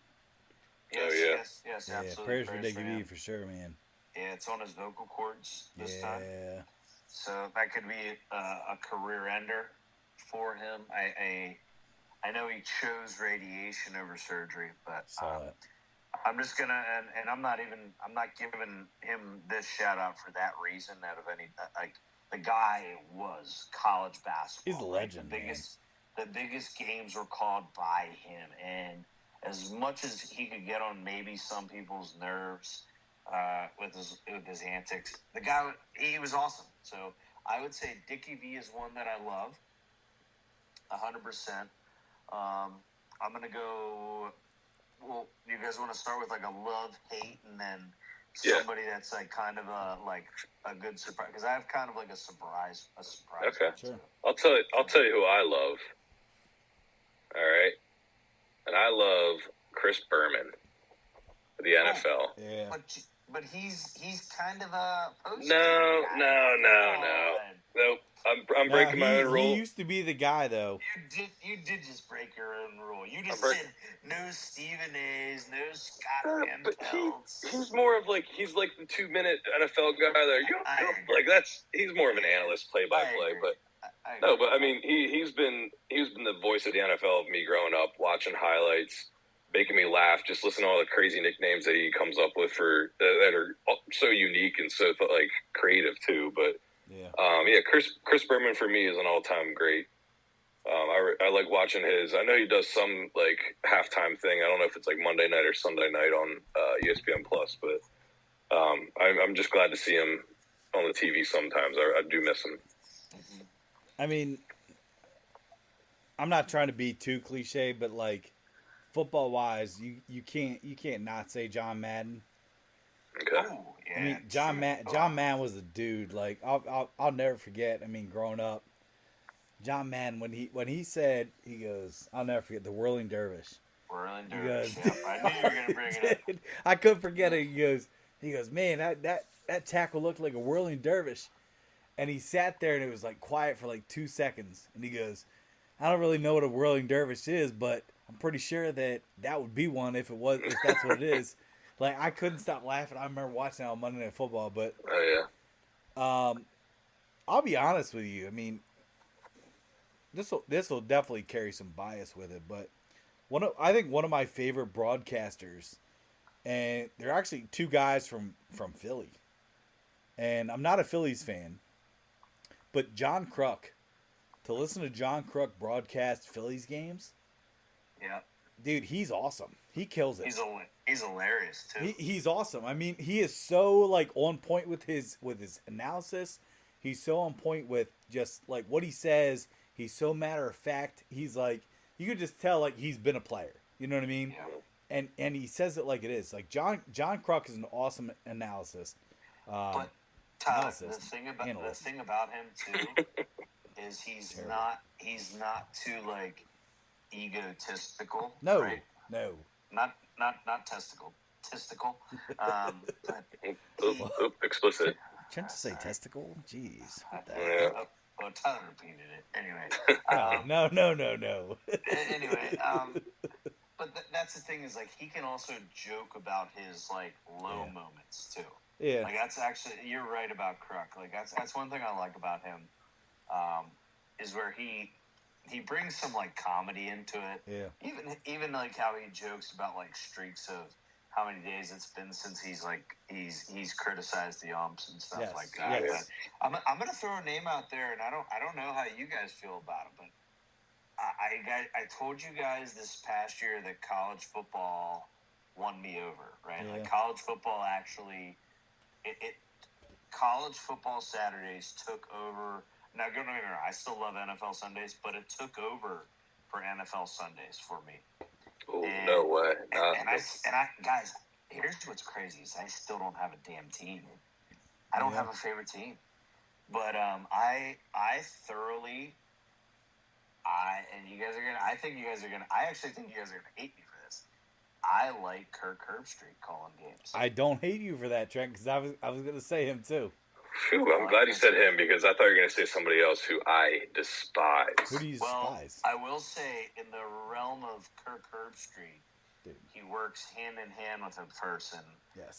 B: Yes,
A: Yeah,
B: absolutely.
A: prayers for Dickie V for sure, man.
B: Yeah, it's on his vocal cords this time.
A: Yeah.
B: So that could be a career ender for him. I know he chose radiation over surgery, but I'm just gonna and I'm not giving him this shout out for that reason. Out of any the guy was college basketball.
A: He's a legend.
B: The biggest games were called by him, and as much as he could get on maybe some people's nerves with his antics, the guy he was awesome. So I would say Dickie V is one that I love, 100%. I'm gonna go. Well, you guys want to start with like a love-hate, and then somebody that's like kind of a good surprise, because I have kind of like a surprise.
C: Okay,
A: sure.
C: I'll tell you who I love. All right, and I love Chris Berman for the NFL.
A: Yeah,
B: but he's kind of a post.
C: No. Nope. I'm breaking my own rule.
A: He used to be the guy, though.
B: You did just break your own rule. You just said no Stephen A's, no Scott Van
C: But
B: Pelt's.
C: he's more of like the 2-minute NFL guy there. He's more of an analyst, play-by-play. But I mean he's been the voice of the NFL of me growing up, watching highlights, making me laugh, just listen to all the crazy nicknames that he comes up with that are so unique and so like creative too. But Chris Berman for me is an all-time great. I like watching his. I know he does some like halftime thing. I don't know if it's like Monday night or Sunday night on ESPN Plus, but I'm just glad to see him on the TV sometimes. I do miss him.
A: I mean, I'm not trying to be too cliche, but like football wise, you can't not say John Madden.
C: Okay.
B: Oh, yeah,
A: I mean, John Madden was a dude. Like I'll never forget. I mean, growing up, John Madden when he said, he goes, I'll never forget the whirling dervish.
B: Whirling
A: dervish.
B: Yep, I knew you were gonna bring it up.
A: I couldn't forget it. He goes, man, that tackle looked like a whirling dervish. And he sat there and it was like quiet for like 2 seconds. And he goes, I don't really know what a whirling dervish is, but I'm pretty sure that would be one if that's what it is. Like, I couldn't stop laughing. I remember watching it on Monday Night Football, but I'll be honest with you. I mean, this will definitely carry some bias with it, but I think one of my favorite broadcasters, and they're actually two guys from Philly, and I'm not a Phillies fan, but John Kruk. To listen to John Kruk broadcast Phillies games,
B: Yeah.
A: dude, he's awesome. He kills it.
B: He's hilarious too.
A: He's awesome. I mean, he is so like on point with his analysis. He's so on point with just like what he says. He's so matter of fact. He's like, you could just tell like he's been a player. You know what I mean?
B: Yeah.
A: And he says it like it is. Like John Kruk is an awesome analysis.
B: But Tyler,
A: analysis,
B: the thing
A: analyst.
B: about him too is he's not too like egotistical.
A: No,
B: right?
A: no.
B: Not testicle. But
C: Explicit.
A: Trying to say testicle? Jeez. What the
C: Yeah.
B: Oh, Tyler repeated it. Anyway.
A: No.
B: Anyway, but that's the thing is like he can also joke about his like low moments too.
A: Yeah.
B: Like that's actually you're right about Kruk. Like that's one thing I like about him, is where he brings some like comedy into it.
A: Yeah.
B: Even like how he jokes about like streaks of how many days it's been since he's criticized the umps and stuff like that.
A: Yes.
B: But I'm gonna throw a name out there, and I don't know how you guys feel about it, but I told you guys this past year that college football won me over, right?
A: Yeah.
B: Like college football actually, college football Saturdays took over. Now, don't get me wrong, I still love NFL Sundays, but it took over for NFL Sundays for me.
C: Oh, no way.
B: And I guys, here's what's crazy is I still don't have a damn team. I don't have a favorite team. But I thoroughly, and you guys are gonna. I think you guys are gonna. I actually think you guys are gonna hate me for this. I like Kirk Herbstreit calling games.
A: I don't hate you for that, Trent, because I was gonna say him too.
C: Phew, I'm glad you said him because I thought you were going to say somebody else who I despise.
A: Who do you despise?
B: I will say in the realm of Kirk Herbstreit,
A: Dude.
B: he works hand in hand with a person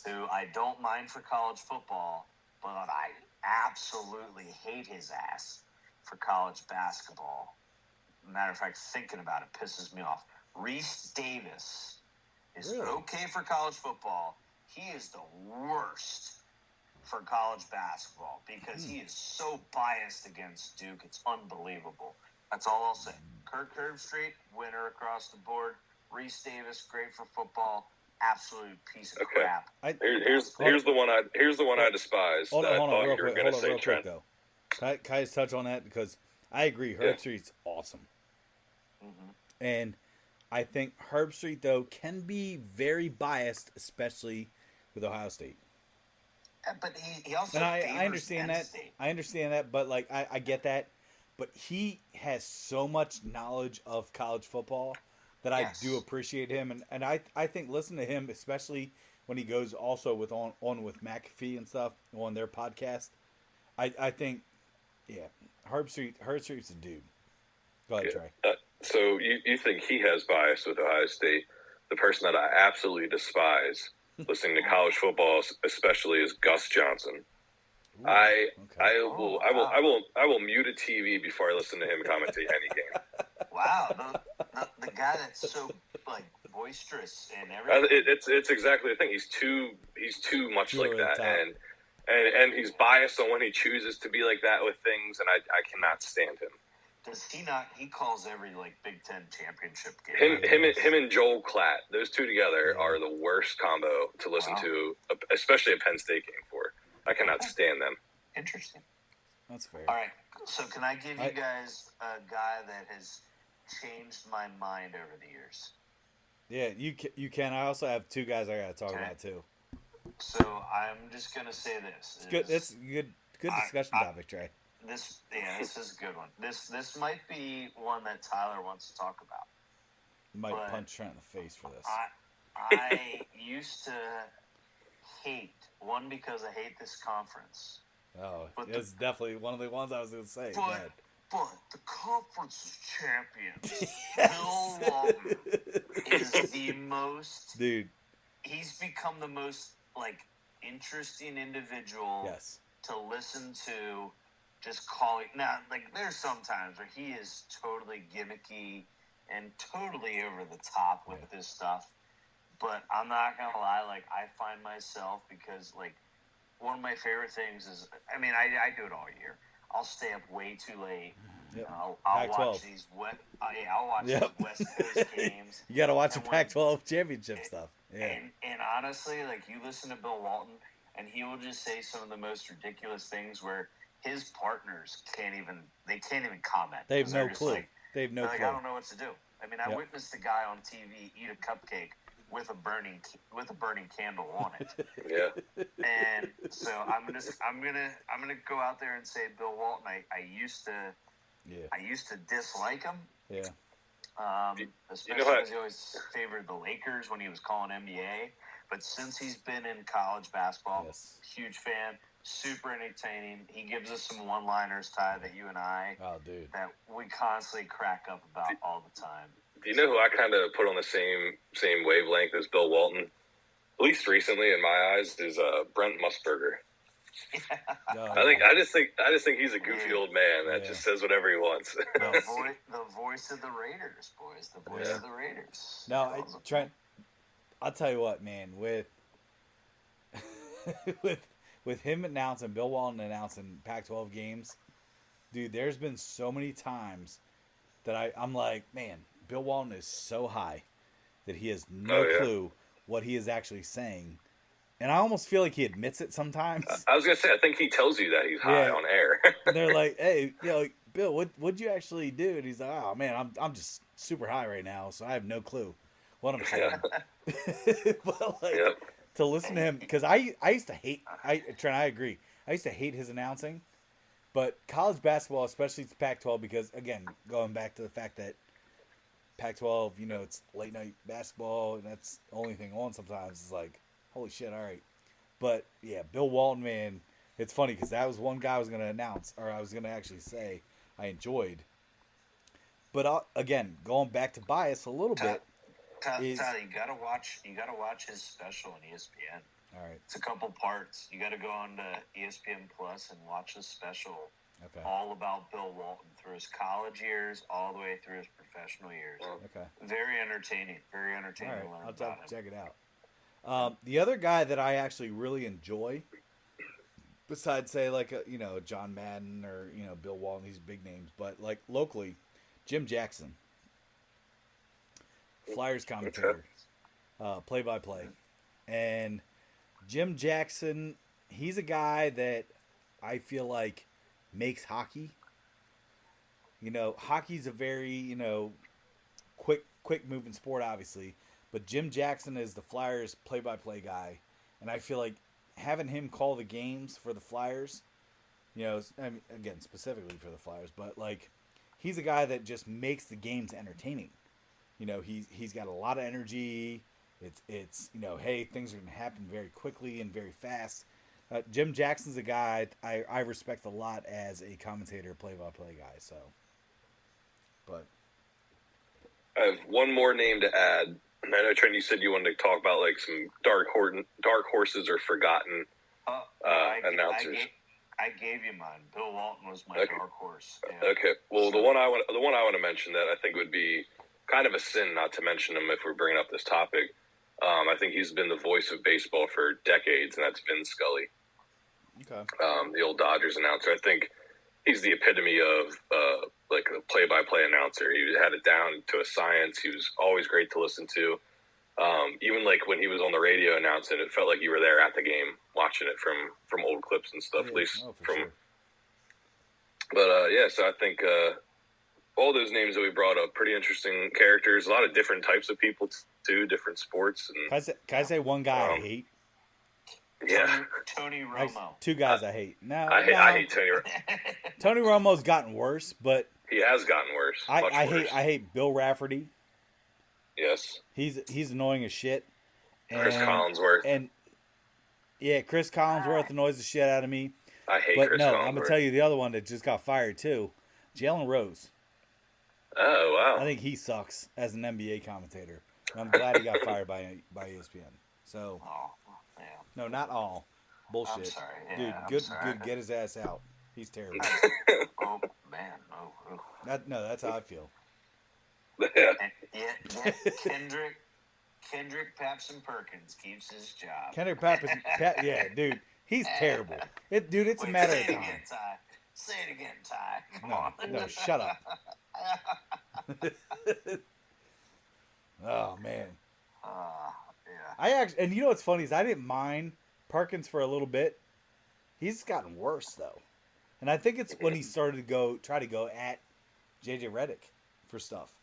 A: who
B: I don't mind for college football, but I absolutely hate his ass for college basketball. Matter of fact, thinking about it pisses me off. Reese Davis is okay for college football. He is the worst for college basketball because he is so biased against Duke. It's unbelievable. That's all I'll say. Kirk Herbstreit, winner across the board. Reese Davis, great for football. Absolute piece of crap.
C: Here's the one I despise.
A: Hold on, real
C: Trent.
A: quick though. Can I just touch on that because I agree. Herbstreit's awesome, and I think Herbstreit though can be very biased, especially with Ohio State.
B: But he also
A: and I understand that.
B: State.
A: I understand that, but like I get that. But he has so much knowledge of college football that I do appreciate him, and I think listen to him, especially when he goes also with on with McAfee and stuff on their podcast. I think Herbstreit's a dude. Go ahead, Trey.
C: So you think he has bias with Ohio State? The person that I absolutely despise listening to college football, especially, is Gus Johnson.
A: Ooh,
C: I
A: okay.
C: I will mute a TV before I listen to him commentate any game.
B: Wow, the guy that's so like boisterous and everything.
C: It's exactly the thing. He's too much
A: Really
C: like that,
A: tough.
C: and he's biased on when he chooses to be like that with things, and I cannot stand him.
B: Does he not? He calls every like Big Ten championship game.
C: Him and Joel Klatt, those two together are the worst combo to listen to, especially a Penn State game for. I cannot stand them.
B: Interesting.
A: That's fair.
B: All right, so can I give you guys a guy that has changed my mind over the years?
A: Yeah, you can. I also have two guys I got to talk about too.
B: So I'm just gonna say this.
A: It's good. It's good discussion topic, Trey.
B: This is a good one. This might be one that Tyler wants to talk about.
A: You might punch Trent in the face for this.
B: I used to hate one because I hate this conference.
A: Oh, it's definitely one of the ones I was going to say.
B: But the conference champions, Bill Walton, is the most.
A: Dude,
B: he's become the most like interesting individual to listen to. Just calling now, like there's some times where he is totally gimmicky and totally over the top with this stuff. But I'm not gonna lie, like I find myself, because like one of my favorite things is, I mean, I do it all year. I'll stay up way too late.
A: Yep.
B: I'll watch these I'll watch these West Coast games.
A: You got to watch the Pac-12 championship stuff. Yeah.
B: And honestly, like you listen to Bill Walton, and he will just say some of the most ridiculous things where his partners can't even comment.
A: They have no clue. They have no clue.
B: Like, I don't know what to do. I mean, I witnessed a guy on TV eat a cupcake with a burning candle on it.
C: Yeah.
B: And so I'm gonna go out there and say Bill Walton. I used to dislike him.
A: Yeah.
B: Especially because he always favored the Lakers when he was calling NBA. But since he's been in college basketball, huge fan, super entertaining. He gives us some one-liners, Ty, that you and I that we constantly crack up about all the time.
C: Do you know who I kind of put on the same wavelength as Bill Walton? At least recently, in my eyes, is Brent Musburger. I just think he's a goofy old man that just says whatever he wants.
B: The voice of the Raiders, boys. The voice of the Raiders.
A: No, Trent, I'll tell you what, man. With with him announcing, Bill Walton announcing Pac-12 games, dude, there's been so many times that I'm like, man, Bill Walton is so high that he has no clue what he is actually saying. And I almost feel like he admits it sometimes.
C: I was going to say, I think he tells you that he's high on air.
A: And they're like, hey, like, Bill, what'd you actually do? And he's like, oh, man, I'm just super high right now, so I have no clue what I'm saying. But, like, to listen to him, because I used to hate, Trent, I agree. I used to hate his announcing. But college basketball, especially Pac-12, because, again, going back to the fact that Pac-12, it's late night basketball, and that's the only thing on sometimes. It's like, holy shit, all right. But, yeah, Bill Walton, man, it's funny because that was one guy I was going to announce, or I was going to actually say I enjoyed. But, again, going back to bias a little bit.
B: Tyler, you gotta watch his special on ESPN.
A: All right.
B: It's a couple parts. You got to go on to ESPN Plus and watch the special.
A: Okay.
B: All about Bill Walton through his college years, all the way through his professional years.
A: Okay.
B: Very entertaining. Very entertaining.
A: All right.
B: To learn
A: I'll
B: about
A: check it out. The other guy that I actually really enjoy, besides say like John Madden or Bill Walton, these big names, but like locally, Jim Jackson, Flyers commentator, play-by-play, and Jim Jackson, he's a guy that I feel like makes hockey. Hockey's a very quick moving sport, obviously. But Jim Jackson is the Flyers play-by-play guy, and I feel like having him call the games for the Flyers, again, specifically for the Flyers, but like he's a guy that just makes the games entertaining. He's got a lot of energy. It's hey, things are going to happen very quickly and very fast. Jim Jackson's a guy I respect a lot as a commentator, play-by-play guy. So, but
C: I have one more name to add. I know, Trent, you said you wanted to talk about like some dark horses or forgotten announcers.
B: I gave you mine. Bill Walton was my dark horse. Yeah.
C: Okay. Well, the one I want to mention that I think would be kind of a sin not to mention him if we're bringing up this topic. I think he's been the voice of baseball for decades, and that's Vin Scully.
A: Okay.
C: The old Dodgers announcer. I think he's the epitome of like a play-by-play announcer. He had it down to a science. He was always great to listen to. Even like when he was on the radio announcing, it felt like you were there at the game watching it from old clips and stuff.
A: Yeah,
C: at least from.
A: Sure.
C: But so I think all those names that we brought up, pretty interesting characters. A lot of different types of people too, different sports. And
A: can I say one guy I hate?
C: Yeah,
B: Tony Romo.
A: Two guys I hate. No,
C: I hate Tony Romo.
A: Tony Romo's gotten worse, but
C: he has gotten worse.
A: I hate Bill Rafferty.
C: Yes,
A: he's annoying as shit.
C: Chris Collinsworth.
A: And yeah, Chris Collinsworth annoys the shit out of me.
C: I hate
A: But
C: Chris
A: no,
C: Collinsworth.
A: I'm gonna tell you the other one that just got fired too, Jalen Rose.
C: Oh wow!
A: I think he sucks as an NBA commentator. And I'm glad he got fired by ESPN. So, no, not all. Bullshit.
B: I'm sorry. Yeah,
A: Dude,
B: I'm
A: good.
B: sorry.
A: Get his ass out. He's terrible.
B: Oh man, no.
A: That's how I feel.
C: Yeah.
B: And yet Kendrick Papson Perkins keeps his job.
A: Kendrick Pappas, yeah, dude, he's terrible. It's a matter of time.
B: Again, Ty. Say it again, Ty. Come
A: No,
B: on.
A: no, shut up. Oh man.
B: Yeah.
A: I actually, and you know what's funny is I didn't mind Perkins for a little bit. He's gotten worse though, and I think it's when he started to try to go at JJ Redick for stuff,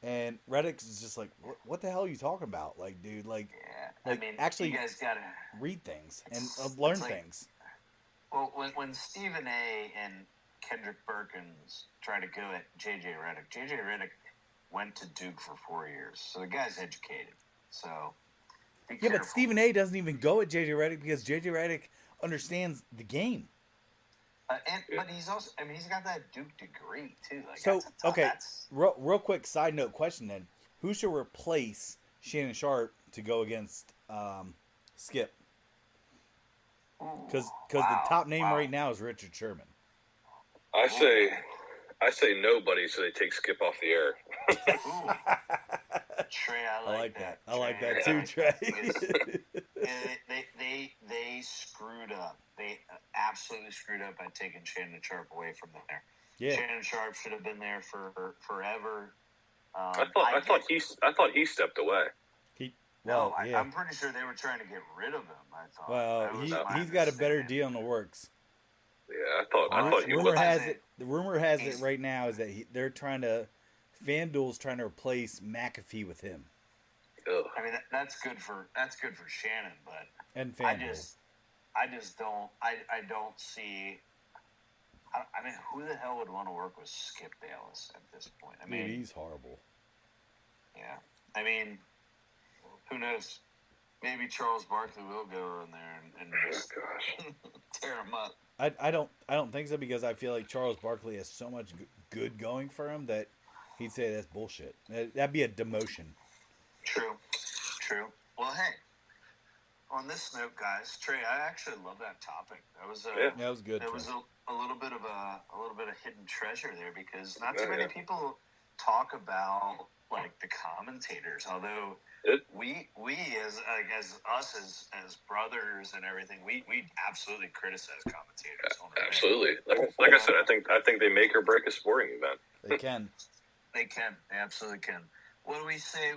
A: and Redick is just like, what the hell are you talking about? Like, dude, like,
B: Yeah.
A: like
B: I mean,
A: actually
B: you guys gotta
A: read things and learn
B: like,
A: things.
B: Well, when Stephen A. and Kendrick Perkins try to go at JJ Redick went to Duke for 4 years, so the guy's educated. So be
A: Yeah,
B: careful.
A: but Stephen A. doesn't even go at JJ Redick because JJ Redick understands the game.
B: But he's also, I mean, he's got that Duke degree too. Like,
A: So, okay,
B: that's,
A: real quick side note question then. Who should replace Shannon Sharp to go against Skip? Because the top name right now is Richard Sherman.
C: I say nobody, so they take Skip off the air.
B: Trey, I like that.
A: I like that too, Trey.
B: They screwed up. They absolutely screwed up by taking Shannon Sharp away from there.
A: Yeah.
B: Shannon Sharp should have been there for forever.
C: I thought he stepped away.
B: I'm pretty sure they were trying to get rid of him. I thought.
A: Well, he's got a better deal in the works.
C: Yeah, I thought he was.
A: The rumor has it right now is that FanDuel's trying to replace McAfee with him.
C: Ugh.
B: I mean, that's good for Shannon, but
A: and FanDuel.
B: I just don't see. I mean, who the hell would want to work with Skip Bayless at this point? I mean,
A: dude, he's horrible.
B: Yeah, I mean, who knows? Maybe Charles Barkley will go in there and just tear him up.
A: I don't think so because I feel like Charles Barkley has so much good going for him that he'd say that's bullshit. That'd be a demotion.
B: True. Well, hey. On this note, guys, Trey, I actually love that topic. That was
A: that was good.
B: There was a little bit of hidden treasure there because not too many people talk about like the commentators. Although we as us as brothers and everything, we absolutely criticize commentators.
C: Absolutely, like I said, I think they make or break a sporting event.
A: They can.
B: They absolutely can. What do we say?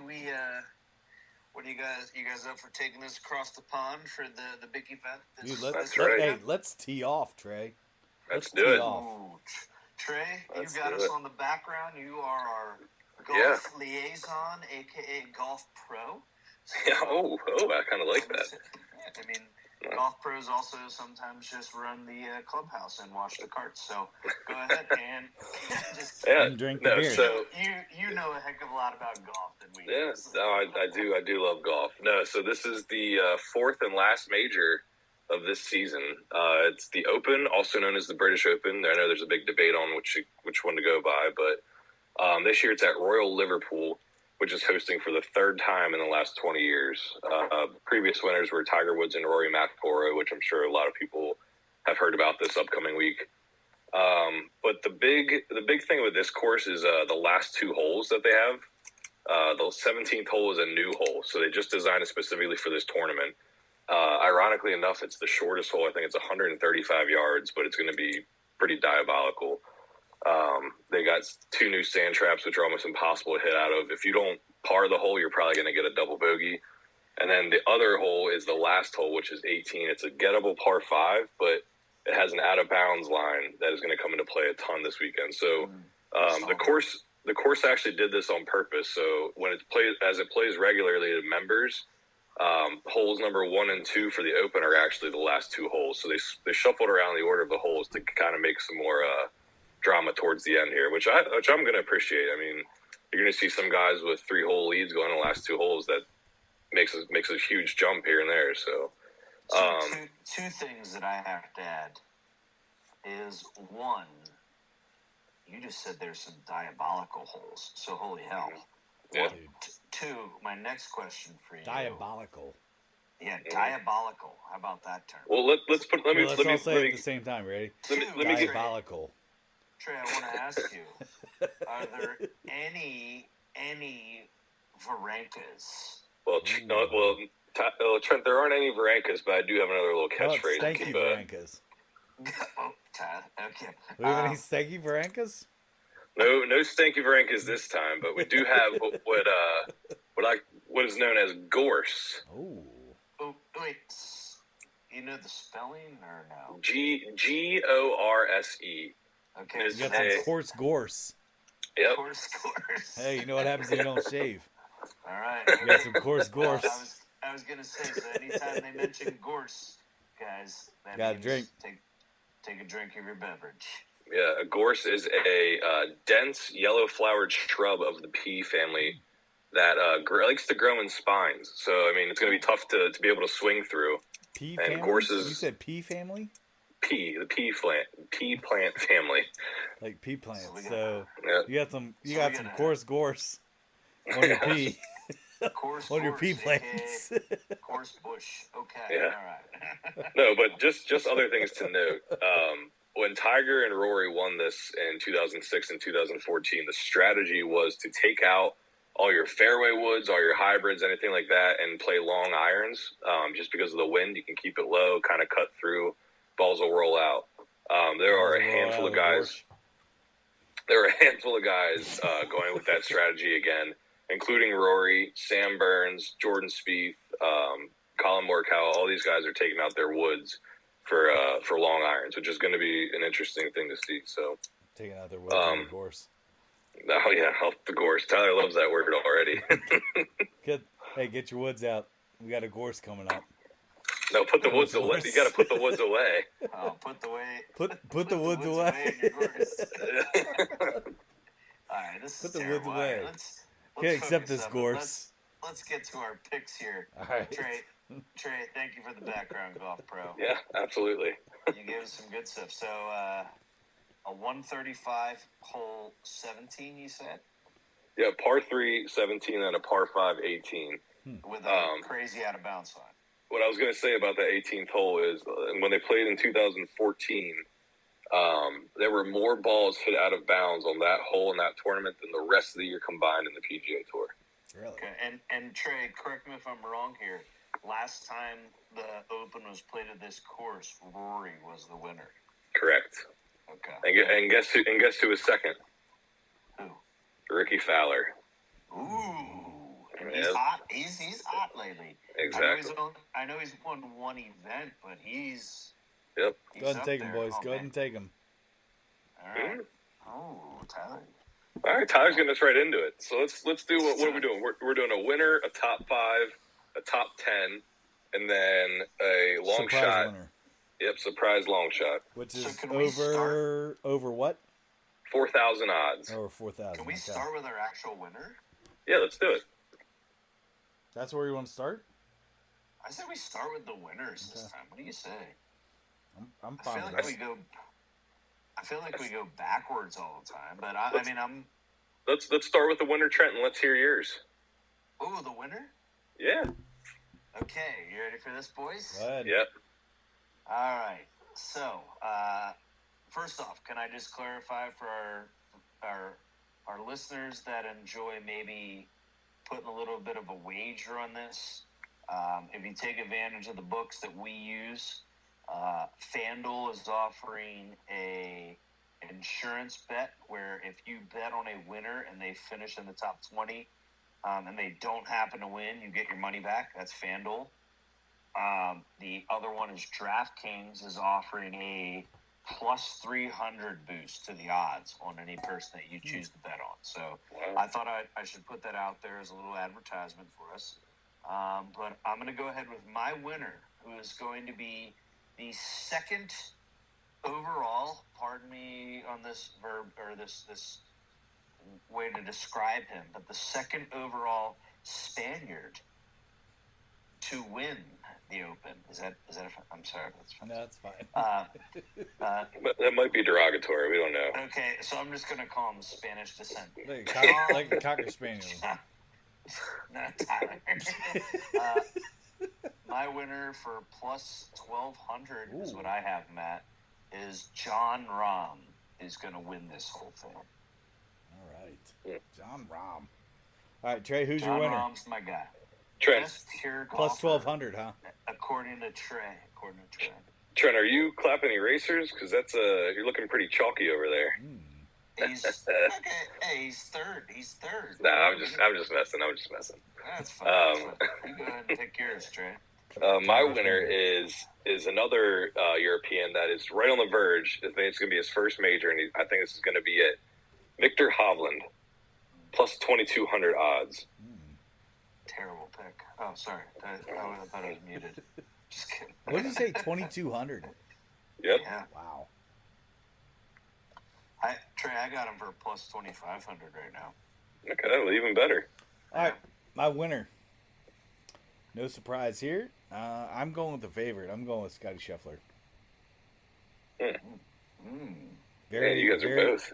B: What do you guys up for taking this across the pond for the big event?
A: Dude, let's tee off, Trey.
C: Let's do it.
B: Ooh, Trey, you got us on the background. You are our golf liaison, aka golf pro. So,
C: yeah. Oh, I kind of like that.
B: Yeah, I mean, golf pros also sometimes just run the clubhouse and watch the carts. So go ahead and just
A: and drink the beer.
C: So
B: you know a heck of a lot about golf than we do.
C: Yeah, I do love golf. No, so this is the fourth and last major of this season. It's the Open, also known as the British Open. I know there's a big debate on which one to go by, but this year it's at Royal Liverpool, which is hosting for the third time in the last 20 years. Previous winners were Tiger Woods and Rory McIlroy, which I'm sure a lot of people have heard about this upcoming week. But the big thing with this course is the last two holes that they have. The 17th hole is a new hole, so they just designed it specifically for this tournament. Ironically enough, it's the shortest hole. I think it's 135 yards, but it's going to be pretty diabolical. They got two new sand traps, which are almost impossible to hit out of. If you don't par the hole, you're probably going to get a double bogey. And then the other hole is the last hole, which is 18. It's a gettable par 5, but it has an out-of-bounds line that is going to come into play a ton this weekend. So the course actually did this on purpose. So when it plays regularly to members, holes number 1 and 2 for the Open are actually the last two holes. So they shuffled around the order of the holes to kind of make some more drama towards the end here, which I'm going to appreciate. I mean, you're going to see some guys with 3-hole leads going in the last two holes that makes a huge jump here and there. So
B: two things that I have to add is, one, you just said there's some diabolical holes, so holy hell.
C: Yeah.
B: Two, my next question for you.
A: Diabolical.
B: Yeah, diabolical. How about that term?
C: Well, let's all say
A: it at the same time. Ready?
B: Diabolical. Trey, I want to ask you: are there any any Varancas.
C: Well, Trent, there aren't any Varancas, but I do have another little
A: How about
C: catchphrase.
A: stanky Varancas?
B: Oh, Todd. Okay.
A: Do we have any stanky Varancas?
C: No stanky Varancas this time, but we do have what is known as gorse.
A: Oh,
B: wait. You know the spelling or no?
C: Gorse.
B: Okay.
A: you got some coarse gorse.
C: Yep.
B: Coarse.
A: Hey, you know what happens if you don't shave?
B: All right.
A: You got some coarse gorse.
B: I was gonna say, so anytime they mention gorse, guys, that
A: Gotta
B: means
A: drink.
B: Take a drink of your beverage.
C: Yeah, a gorse is a dense yellow-flowered shrub of the pea family that likes to grow in spines. So, I mean, it's going to be tough to be able to swing through.
A: Pea
C: and
A: family?
C: gorses,
A: You said pea family?
C: the pea plant family.
A: Like pea plants.
B: So
A: you got some coarse gorse on your pea.
B: Coarse
A: on your
B: gorse,
A: pea plants.
B: Coarse bush. Okay.
C: Yeah.
B: All right.
C: No, but just other things to note. When Tiger and Rory won this in 2006 and 2014, the strategy was to take out all your fairway woods, all your hybrids, anything like that, and play long irons. Just because of the wind, you can keep it low, kind of cut through, balls will roll out. There are a handful of guys. There are a handful of guys going with that strategy again, including Rory, Sam Burns, Jordan Spieth, Colin Morikawa. All these guys are taking out their woods for long irons, which is going to be an interesting thing to see. So
A: taking out their woods on the gorse.
C: Oh yeah, the gorse. Tyler loves that word already.
A: Get your woods out. We got a gorse coming up.
C: No, put the woods away. You got to put the woods away.
B: Oh, put the
A: woods away.
B: In your gorse. All right,
A: put the woods away. Let's accept this gorse.
B: Let's get to our picks here.
A: All right.
B: Trey, thank you for the background, Golf Pro.
C: Yeah, absolutely.
B: You gave us some good stuff. So, a 135 hole 17, you said?
C: Yeah, par 3, 17, and a par 5, 18.
B: With a crazy out of bounds line.
C: What I was going to say about the 18th hole is when they played in 2014, there were more balls hit out of bounds on that hole in that tournament than the rest of the year combined in the PGA Tour.
A: Really?
B: Okay. And Trey, correct me if I'm wrong here. Last time the Open was played at this course, Rory was the winner.
C: Correct.
B: Okay.
C: And guess who was second?
B: Who?
C: Ricky Fowler.
B: Ooh. And he's hot. He's hot lately.
C: Exactly.
B: I know he's won one event, but he's.
C: Yep.
B: He's
A: go ahead and take him, boys. Go ahead and take him.
B: All right. Oh, Tyler.
C: All right, Tyler's getting us right into it. So let's do what are we doing? We're doing a winner, a top 5, a top 10, and then a long
A: surprise
C: shot.
A: Winner.
C: Yep, surprise long shot.
A: Which is
B: over
A: what?
C: 4,000 odds.
A: Over 4,000.
B: Can we start with our actual winner?
C: Yeah, let's do it.
A: That's where you want to start?
B: I said we start with the winners this time. What do you say?
A: I'm fine.
B: I feel like we go backwards all the time, but I'm.
C: Let's start with the winner, Trent, and let's hear yours.
B: Oh, the winner?
C: Yeah.
B: Okay, you ready for this, boys?
A: Go ahead.
C: Yep.
B: All right. So, first off, can I just clarify for our listeners that enjoy maybe putting a little bit of a wager on this? If you take advantage of the books that we use, FanDuel is offering a insurance bet where if you bet on a winner and they finish in the top 20 and they don't happen to win, you get your money back. That's FanDuel. The other one is DraftKings is offering a plus 300 boost to the odds on any person that you choose to bet on. So I thought I should put that out there as a little advertisement for us. But I'm going to go ahead with my winner, who is going to be the second overall, pardon me on this verb or this way to describe him, but the second overall Spaniard to win the Open. Is that I'm sorry. That's fine.
A: No, that's fine.
C: But that might be derogatory. We don't know.
B: Okay, so I'm just going to call him Spanish descent.
A: Like a Cocker Spaniel.
B: No, Tyler. My winner for plus 1,200 is what I have, Matt, is John Rahm is going to win this whole thing.
A: All right. John Rahm. All right, Trey, who's
B: John
A: your winner?
B: Rahm's my guy.
C: Trent,
B: Best pure
A: Plus
B: golfer,
A: 1,200, huh?
B: according to Trey.
C: Trent, are you clapping erasers? Because that's you're looking pretty chalky over there.
B: He's okay. Hey, he's third.
C: Nah, I'm just messing.
B: That's fine. You go ahead and pick yours, Trey.
C: My winner is another European that is right on the verge. I think it's going to be his first major, and I think this is going to be it. Victor Hovland, plus 2,200 odds.
B: Terrible pick. Oh, sorry. I thought I was muted. Just kidding.
A: What did you say? 2,200.
C: Yep.
B: Yeah.
A: Wow.
B: Trey, I got him for plus 2,500 right now.
C: Okay, well, even better.
A: All right, my winner. No surprise here. I'm going with the favorite. I'm going with Scotty Scheffler.
C: Yeah, you guys are both.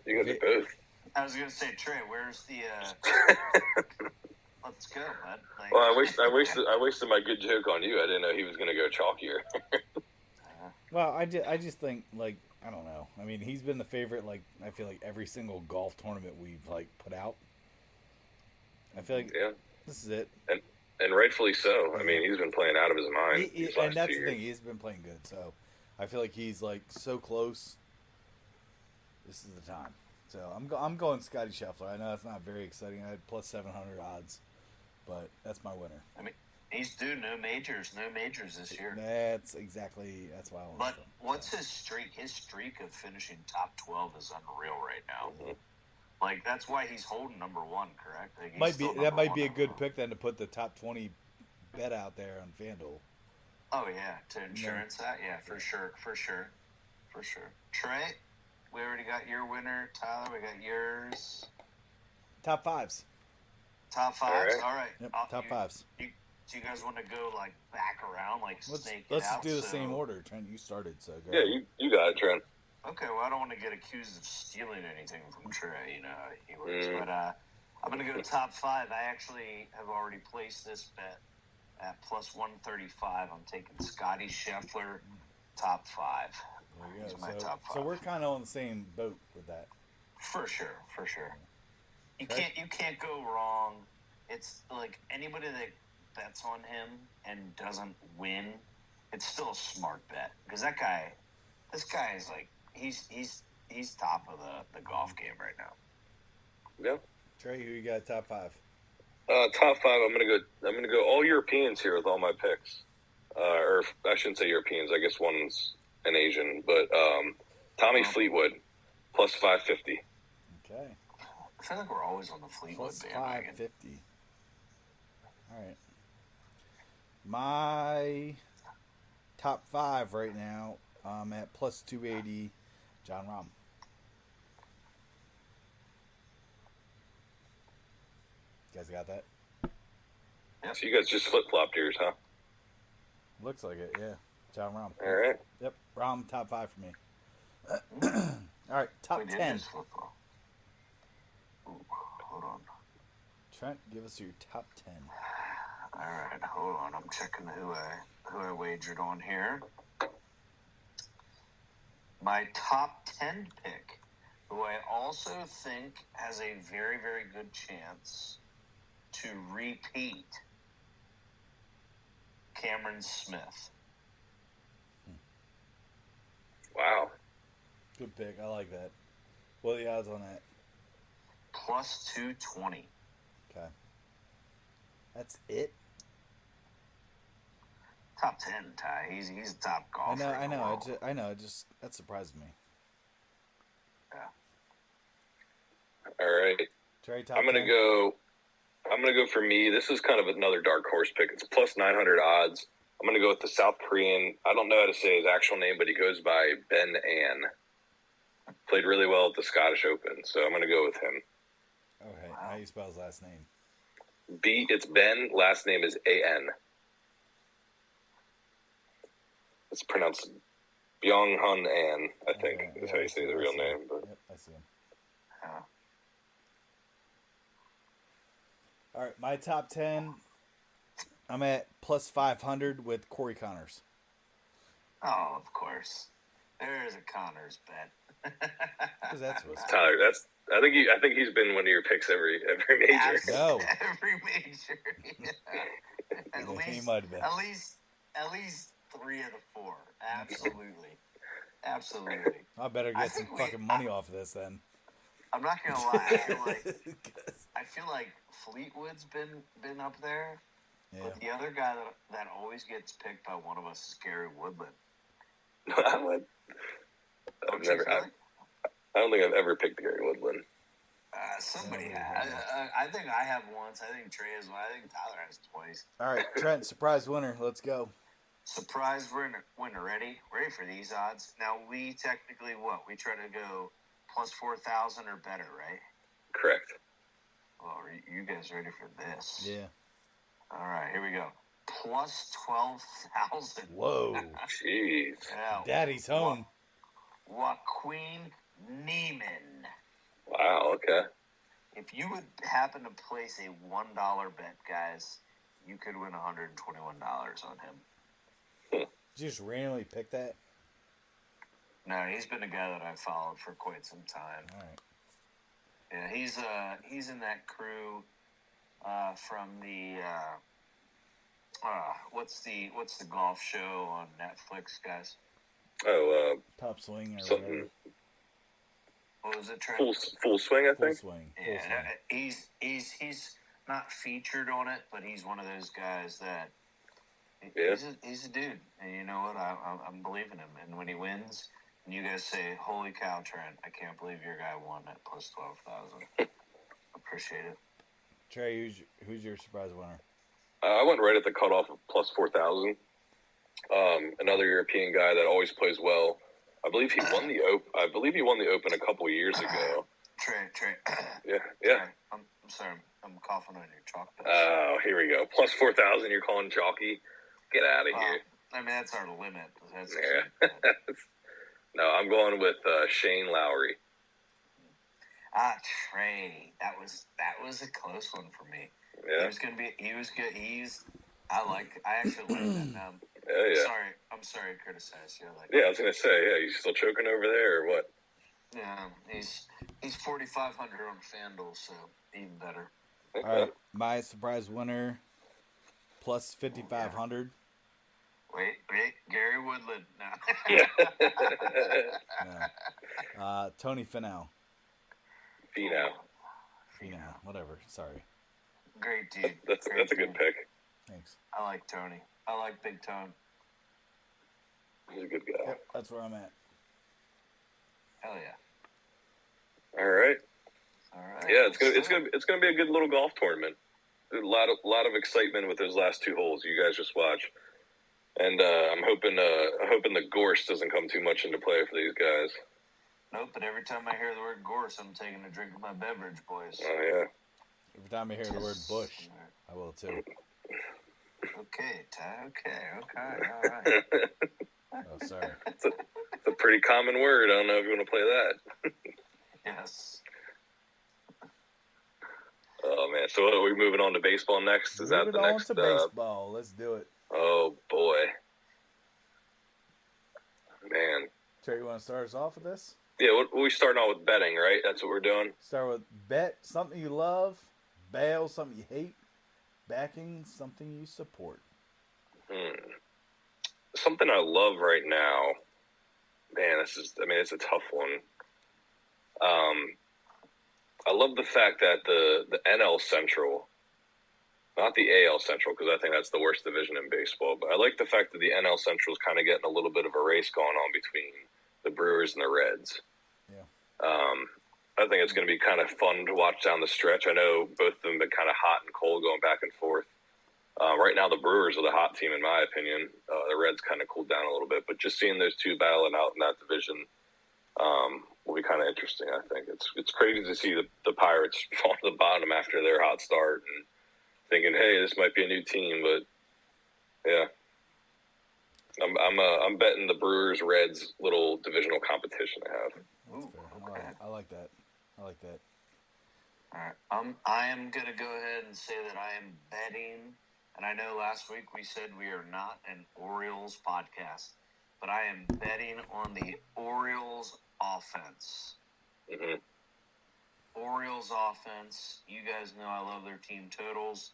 B: I was gonna say, Trey, where's the? Let's go, bud.
C: Well, I wasted my good joke on you. I didn't know he was gonna go chalkier.
A: Well, I just think, like, I don't know. I mean, he's been the favorite, like, I feel like every single golf tournament we've, like, put out. I feel like this is it.
C: And rightfully so. I mean, he's been playing out of his mind.
A: And that's the thing. He's been playing good. So I feel like he's, like, so close. This is the time. So I'm going Scotty Scheffler. I know that's not very exciting. I had plus 700 odds. But that's my winner.
B: I mean, he's due no majors this year.
A: That's why I want.
B: But what's his streak? His streak of finishing top 12 is unreal right now.
C: Mm-hmm.
B: Like, that's why he's holding number one, correct? Like,
A: that might be a good pick then to put the top 20 bet out there on FanDuel.
B: Oh yeah, to insurance that, yeah, for sure. Trey, we already got your winner. Tyler, we got yours.
A: Top fives.
B: Top fives. All right.
A: Yep, top fives.
B: Do you guys want to go like back around, like snake
A: Let's
B: it out?
A: do the same order. Trent, you started, so go.
C: Yeah, you got it, Trent.
B: Okay, well, I don't want to get accused of stealing anything from Trey. You know how he works. But I'm going to go top five. I actually have already placed this bet at plus 135. I'm taking Scotty Scheffler, top five.
A: There you go.
B: He's my top five.
A: So we're kind of on the same boat with that.
B: For sure. You can't go wrong. It's like anybody that bets on him and doesn't win, it's still a smart bet because this guy is like he's top of the golf game right now.
C: Yeah.
A: Trey, who you got top five?
C: Top five. I'm gonna go all Europeans here with all my picks. Or I shouldn't say Europeans. I guess one's an Asian, but Tommy Fleetwood plus 550.
A: Okay.
B: I feel like we're always on the Fleetwood
A: Plus
B: bandwagon.
A: 550. All right. My top five right now, I'm at plus 280, John Rahm. You guys got that?
B: Yep.
C: So you guys just flip-flopped yours, huh?
A: Looks like it, yeah. John Rahm.
C: All right.
A: Yep, Rahm top five for me. All right, top
B: We did
A: 10.
B: just flip-flop. Ooh, hold on.
A: Trent, give us your top 10.
B: All right, hold on. I'm checking who I wagered on here. My top 10 pick, who I also think has a very, very good chance to repeat, Cameron Smith.
C: Wow.
A: Good pick. I like that. What are the odds on that?
B: Plus 220.
A: Okay. That's it?
B: Top 10, Ty. He's a top golfer.
A: I know.
B: I know.
A: It just that surprised me.
B: Yeah.
C: All right.
A: Trey, top
C: I'm gonna
A: 10.
C: go for me. This is kind of another dark horse pick. It's plus 900 odds. I'm gonna go with the South Korean. I don't know how to say his actual name, but he goes by Ben An. Played really well at the Scottish Open, so I'm gonna go with him.
A: Okay, how do you spell his last name?
C: It's Ben. Last name is A-N. It's pronounced Byung-hun An, I think, is how you say the real name. But
A: Yep, I see him.
B: Yeah.
A: All right, my top 10, I'm at plus 500 with Corey Connors.
B: Oh, of course. There's a Connors bet.
A: Because that's risky.
C: Tyler, I think he's been one of your picks every major.
A: No.
B: Every major. Yeah.
A: He might have been.
B: At least 3 of the 4. Absolutely.
A: I better get some fucking money off of this then.
B: I'm not gonna lie. I feel like Fleetwood's been up there, but the other guy that always gets picked by one of us is Gary Woodland.
C: I don't think I've ever picked Gary Woodland.
B: Somebody has. I think I have once. I think Trey has one. I think Tyler has twice.
A: All right, Trent, surprise winner. Let's go.
B: Surprise winner. Ready for these odds? Now, we technically we try to go plus 4,000 or better, right?
C: Correct.
B: Well, are you guys ready for this?
A: Yeah.
B: All right, here we go. Plus 12,000.
A: Whoa.
C: Jeez.
B: Yeah.
A: Daddy's home.
B: Joaquin Neiman.
C: Wow, okay.
B: If you would happen to place a $1 bet, guys, you could win $121 on him.
A: Did you just randomly pick that?
B: No, he's been a guy that I've followed for quite some time.
A: All right.
B: Yeah, he's in that crew from the what's the golf show on Netflix, guys?
C: Oh,
A: Top swing or
C: something.
A: whatever.
B: What was it? Trent?
C: Full swing, I
A: Full
C: think.
A: swing.
B: Yeah, he's not featured on it, but he's one of those guys that he's a dude, and you know what? I'm believing him, and when he wins, and you guys say, "Holy cow, Trent! I can't believe your guy won at plus 12,000." Appreciate it.
A: Trey, who's your surprise winner?
C: I went right at the cutoff of plus 4,000. Another European guy that always plays well. I believe he won the Open a couple years ago.
B: Trey.
C: Yeah.
B: Trey, I'm sorry. I'm coughing on your chalk.
C: Oh, here we go. Plus 4,000. You're calling chalky? Get out of here.
B: I mean, that's our limit.
C: No, I'm going with Shane Lowry.
B: Trey. That was a close one for me.
C: Yeah.
B: He was good. I actually like that.
C: Yeah.
B: I'm sorry to criticize you.
C: I was gonna say, you still choking over there or what?
B: Yeah, he's 4,500 on FanDuel, so even better.
A: All right, my surprise winner plus 5,500.
B: Wait, Gary Woodland. No.
A: No. Tony Finau.
C: Finau,
A: whatever. Sorry.
B: Great dude.
C: That's a good pick.
A: Thanks.
B: I like Tony. I like Big Tone.
C: He's a good guy.
A: Yep, that's where I'm at.
B: Hell yeah.
C: All right. Yeah, it's gonna be a good little golf tournament. A lot of excitement with those last 2 holes you guys just watched, and I'm hoping the gorse doesn't come too much into play for these guys.
B: Nope, but every time I hear the word gorse, I'm taking a drink of my beverage, boys.
C: Oh yeah.
A: Every time I hear the word bush, I will too.
B: Okay, Ty. Okay. All right.
A: Oh, sorry.
C: It's a pretty common word. I don't know if you want to play that.
B: Yes.
C: Oh man! So are we moving on to baseball next? Is that the next?
A: Moving on to baseball. Let's do it.
C: Oh boy, man.
A: Terry, you want to start us off with this?
C: Yeah, we starting out with betting, right? That's what we're doing.
A: Start with bet something you love, bail something you hate, backing something you support.
C: Something I love right now. Man, it's a tough one. I love the fact that the NL Central, not the AL Central, because I think that's the worst division in baseball, but I like the fact that the NL Central is kind of getting a little bit of a race going on between the Brewers and the Reds.
A: Yeah.
C: I think it's going to be kind of fun to watch down the stretch. I know both of them have been kind of hot and cold going back and forth. Right now, the Brewers are the hot team, in my opinion. The Reds kind of cooled down a little bit, but just seeing those two battling out in that division will be kind of interesting, I think. It's crazy to see the Pirates fall to the bottom after their hot start and thinking, hey, this might be a new team, but yeah. I'm betting the Brewers Reds little divisional competition they have.
A: That's fair.
B: Okay.
A: I like that. All
B: right. I am going to go ahead and say that I am betting, and I know last week we said we are not an Orioles podcast, but I am betting on the Orioles offense.
C: Mm-hmm.
B: Orioles offense. You guys know I love their team totals,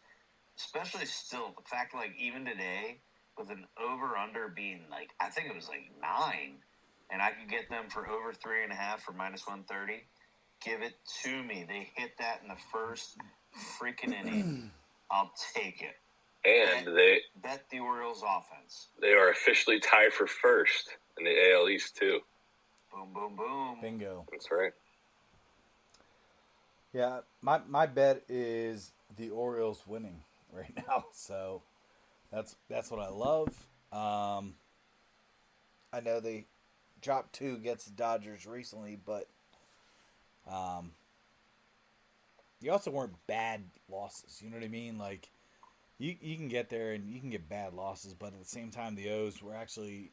B: especially still the fact like even today with an over/under being like I think it was like 9, and I could get them for over 3.5 for -130. Give it to me. They hit that in the first freaking inning. I'll take it.
C: And
B: bet the Orioles offense.
C: They are officially tied for first in the AL East too.
B: Boom, boom, boom.
A: Bingo.
C: That's right.
A: Yeah, my bet is the Orioles winning right now. So that's what I love. I know they dropped 2 against the Dodgers recently, but you also weren't bad losses. You know what I mean? Like you can get there and you can get bad losses, but at the same time the O's were actually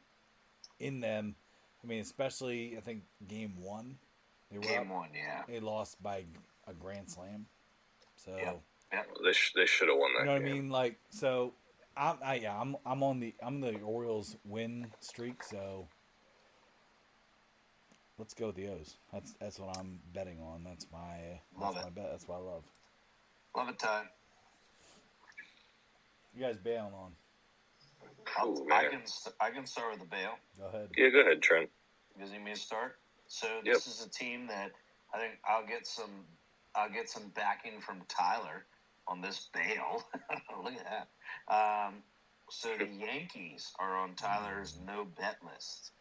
A: in them. I mean, especially I think game 1.
B: Game 1, yeah.
A: They lost by a grand slam. So
B: Yep.
C: They should have won that.
A: you know what
C: game.
A: I mean? Like so I'm on the Orioles win streak, so let's go with the O's. That's what I'm betting on. That's my bet. That's what I love.
B: Love it, Ty.
A: You guys bailing on?
B: I can start with the bail.
A: Go ahead.
C: Yeah, go ahead, Trent.
B: You guys need me to start? So this is a team that I think I'll get some backing from Tyler on this bail. Look at that. So the Yankees are on Tyler's no bet list.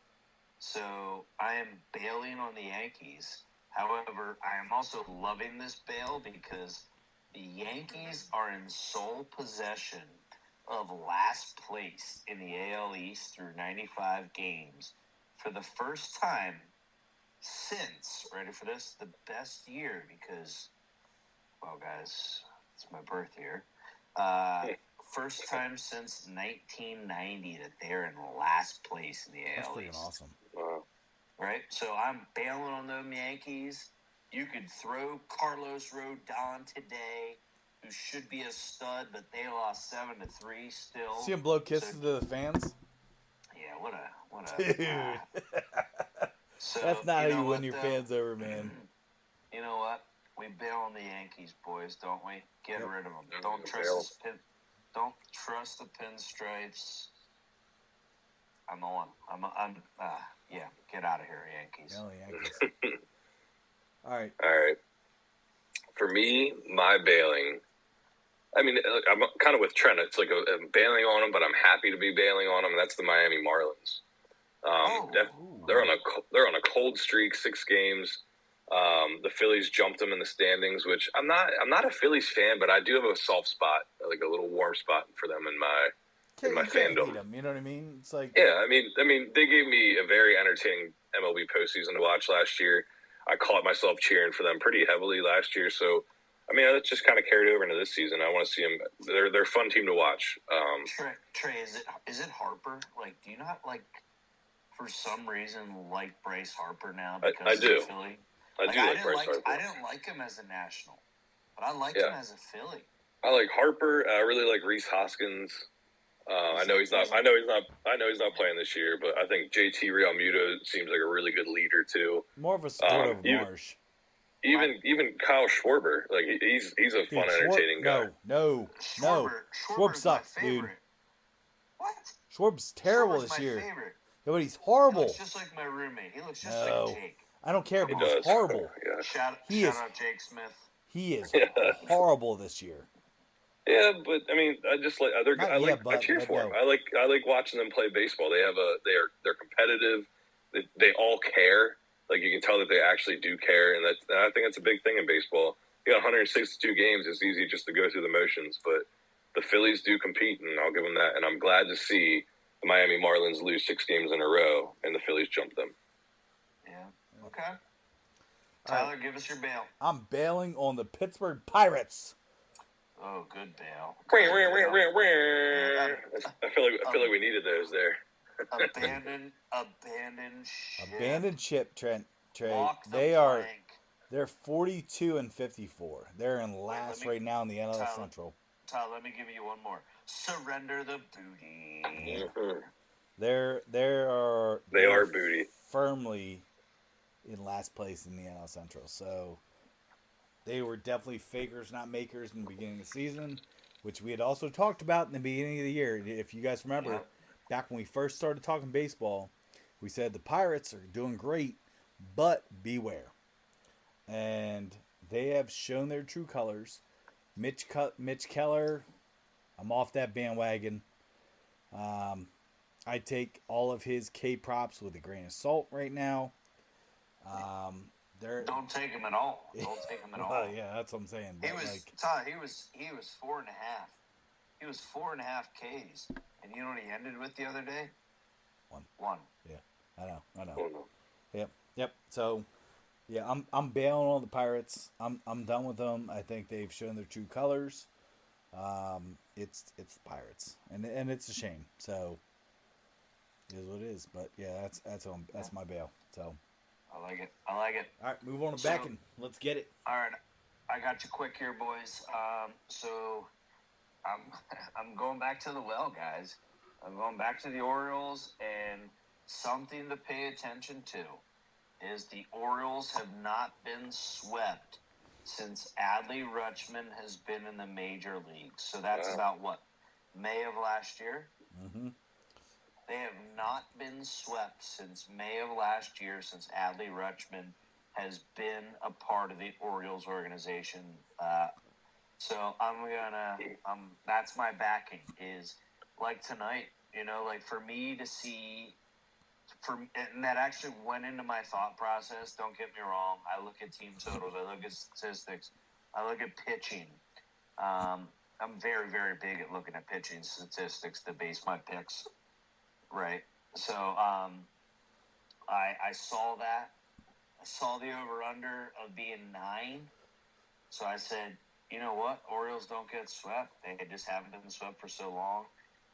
B: So I am bailing on the Yankees. However, I am also loving this bail because the Yankees are in sole possession of last place in the AL East through 95 games for the first time since, ready for this, the best year because, well, guys, it's my birth year. First time since 1990 that they're in last place in the
A: That's
B: AL
A: freaking
B: East.
A: awesome.
C: Wow.
B: Right? So I'm bailing on them Yankees. You could throw Carlos Rodon today, who should be a stud, but they lost 7-3 still.
A: See him blow kisses to the fans?
B: Yeah, what a
A: Dude.
B: So,
A: That's not how you
B: what,
A: win your fans over, man.
B: You know what? We bail on the Yankees, boys, don't we? Get rid of them.
C: Yeah,
B: Don't
C: we
B: trust
C: bail.
B: Don't trust the pinstripes. I'm on. Yeah. Get out of here, Yankees.
A: No, Yankees. All right.
C: All right. For me, my bailing. I mean, I'm kind of with Trent. It's like I'm bailing on them, but I'm happy to be bailing on them. And that's the Miami Marlins. They're on a cold streak, 6 games. The Phillies jumped them in the standings, which I'm not a Phillies fan, but I do have a soft spot, like a little warm spot for them in my
A: You can't
C: fandom.
A: hate them, you know what I mean? It's like
C: Yeah, I mean, they gave me a very entertaining MLB postseason to watch last year. I caught myself cheering for them pretty heavily last year, so I mean, that's just kind of carried over into this season. I want to see them. They're a fun team to watch.
B: Trey, is it Harper? Like, do you not like, for some reason, like Bryce Harper now because
C: I do.
B: of Philly?
C: I do like Bryce Harper.
B: I didn't like him as a national, but I liked him as a Philly.
C: I like Harper. I really like Rhys Hoskins. I know he's not playing this year, but I think JT Realmuto seems like a really good leader too.
A: more of a sport of Marsh.
C: Even Kyle Schwarber, like he's a fun, entertaining guy.
A: No. Schwarb sucks, dude.
B: What?
A: Schwarb's terrible
B: Schwarber's
A: this
B: my
A: year.
B: favorite.
A: Yeah, but he's
B: He
A: horrible.
B: looks just like my roommate. He looks just like Jake.
A: I don't care, but
C: He
A: he's
C: does.
A: horrible.
C: Yeah.
B: Shout out Jake Smith.
A: He is horrible this year.
C: Yeah, but I mean, I just like I cheer for them.
A: no.
C: I like watching them play baseball. They're competitive. They all care. Like you can tell that they actually do care, and I think that's a big thing in baseball. You got 162 games. It's easy just to go through the motions, but the Phillies do compete, and I'll give them that. And I'm glad to see the Miami Marlins lose 6 games in a row, and the Phillies jump them.
B: Yeah. Okay. Tyler, give us your bail.
A: I'm bailing on the Pittsburgh Pirates.
B: Oh, good bail.
C: I feel like we needed those there.
B: Abandoned ship.
A: Abandoned ship, Trey.
B: Walk the plank.
A: They're 42-54. They're in last right now in the NL
B: Tyler,
A: Central.
B: Tyler, let me give you one more. Surrender the booty.
C: Mm-hmm.
A: They are
C: booty.
A: firmly in last place in the NL Central. So they were definitely fakers, not makers in the beginning of the season, which we had also talked about in the beginning of the year. If you guys remember, back when we first started talking baseball, we said the Pirates are doing great, but beware. And they have shown their true colors. Mitch Keller, I'm off that bandwagon. I take all of his K props with a grain of salt right now.
B: Don't take him at all. Don't take him at all.
A: Yeah, that's what I'm saying.
B: He
A: But
B: was Todd. He was 4.5. He was 4.5 Ks, and you know what he ended with the other day? One.
A: Yeah, I know. Yep. So, yeah, I'm bailing on the Pirates. I'm done with them. I think they've shown their true colors. It's the Pirates, and it's a shame. So, it is what it is. But yeah, that's my bail. So.
B: I like it. All
A: right, move on to backing. Let's get it.
B: All right, I got you quick here, boys. So I'm going back to the well, guys. I'm going back to the Orioles, and something to pay attention to is the Orioles have not been swept since Adley Rutschman has been in the major leagues. So that's about what, May of last year?
A: Mm-hmm.
B: They have not been swept since May of last year, since Adley Rutschman has been a part of the Orioles organization. So that's my backing, is like tonight, like for me to see, and that actually went into my thought process. Don't get me wrong. I look at team totals. I look at statistics. I look at pitching. I'm very, very big at looking at pitching statistics to base my picks. Right. So I saw that. I saw the over-under of being 9. So I said, you know what? Orioles don't get swept. They just haven't been swept for so long.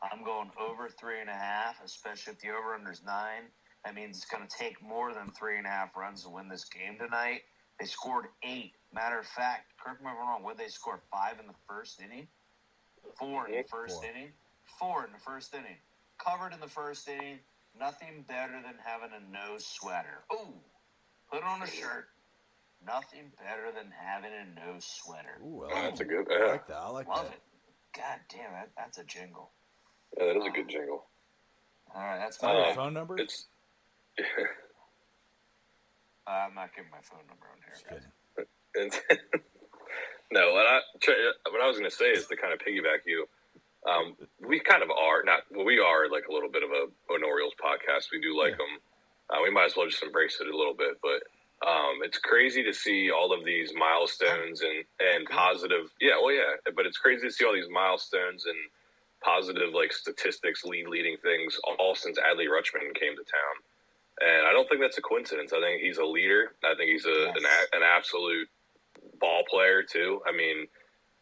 B: I'm going over 3.5, especially if the over-under is 9. That means it's going to take more than 3.5 runs to win this game tonight. They scored 8. Matter of fact, correct me if I'm wrong, what did they score? 5 in the first inning? 4 in the first inning? 4 in the first inning. Covered in the first inning, nothing better than having a nose sweater. Ooh, put on a shirt. Nothing better than having a nose sweater.
A: Ooh,
C: that's a good.
A: I like that.
B: Love it. God damn, that's a jingle.
C: Yeah, that is a good jingle.
B: All right, that's
A: my
B: my
A: phone number.
C: It's.
B: I'm not giving my phone number on here, guys.
C: No, what I was going to say is to kind of piggyback you. We kind of are we are like a little bit of an Orioles podcast. We do like them. We might as well just embrace it a little bit, but it's crazy to see all of these milestones and positive. Yeah, well, yeah, but it's crazy to see all these milestones and positive like statistics, leading things all since Adley Rutschman came to town. And I don't think that's a coincidence. I think he's a leader. I think he's an absolute ball player too. I mean,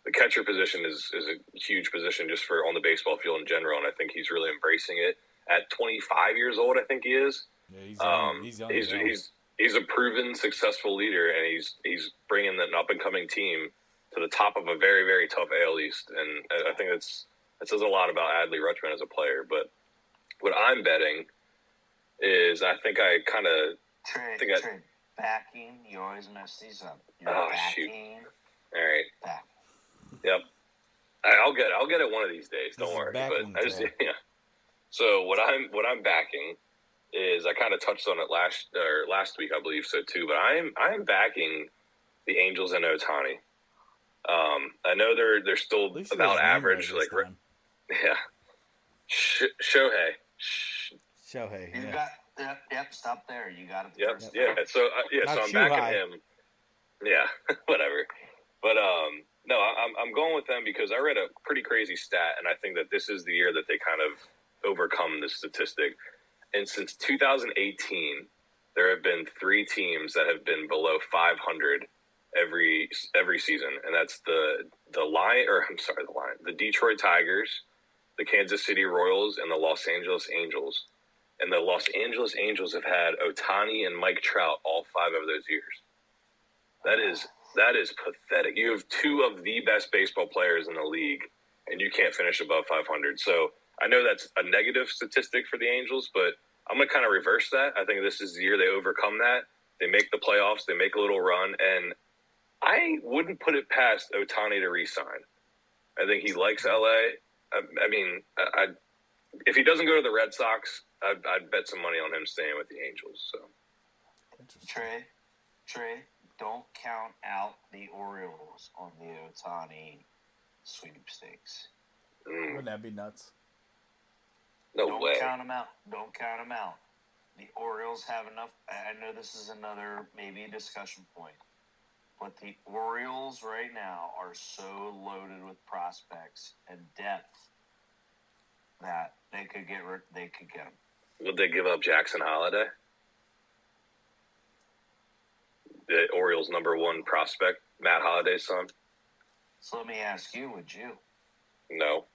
C: the catcher position is a huge position just for on the baseball field in general, and I think he's really embracing it. At 25 years old, I think he is.
A: Yeah, he's young.
C: He's a proven successful leader, and he's bringing an up and coming team to the top of a very, very tough AL East, and I think that says a lot about Adley Rutschman as a player. But what I'm betting is I think I kind of
B: backing. You always mess these up.
C: Shoot! All right.
B: Back.
C: Yep. I'll get it one of these days. Don't worry. But I just So what I'm backing is I kind of touched on it last week, I believe so too. But I'm backing the Angels and Ohtani. I know they're still about average, like Shohei.
A: Shohei.
B: You got yep. Stop there. You got it.
C: Yep. Yeah. So I'm backing him. Yeah. Whatever. But no, I'm going with them because I read a pretty crazy stat, and I think that this is the year that they kind of overcome this statistic. And since 2018, there have been 3 teams that have been below 500 every season, and that's the Detroit Tigers, the Kansas City Royals, and the Los Angeles Angels. And the Los Angeles Angels have had Ohtani and Mike Trout all 5 of those years. That is pathetic. You have 2 of the best baseball players in the league, and you can't finish above 500. So I know that's a negative statistic for the Angels, but I'm going to kind of reverse that. I think this is the year they overcome that. They make the playoffs. They make a little run, and I wouldn't put it past Ohtani to re-sign. I think he likes LA. I mean, if he doesn't go to the Red Sox, I'd bet some money on him staying with the Angels. So,
B: Trey, don't count out the Orioles on the Ohtani sweepstakes.
A: Wouldn't that be nuts?
B: Don't count them out. Don't count them out. The Orioles have enough. I know this is another maybe discussion point, but the Orioles right now are so loaded with prospects and depth that they could get them.
C: Would they give up Jackson Holiday, the Orioles' #1 prospect, Matt Holliday's son?
B: So let me ask you: would you?
C: No.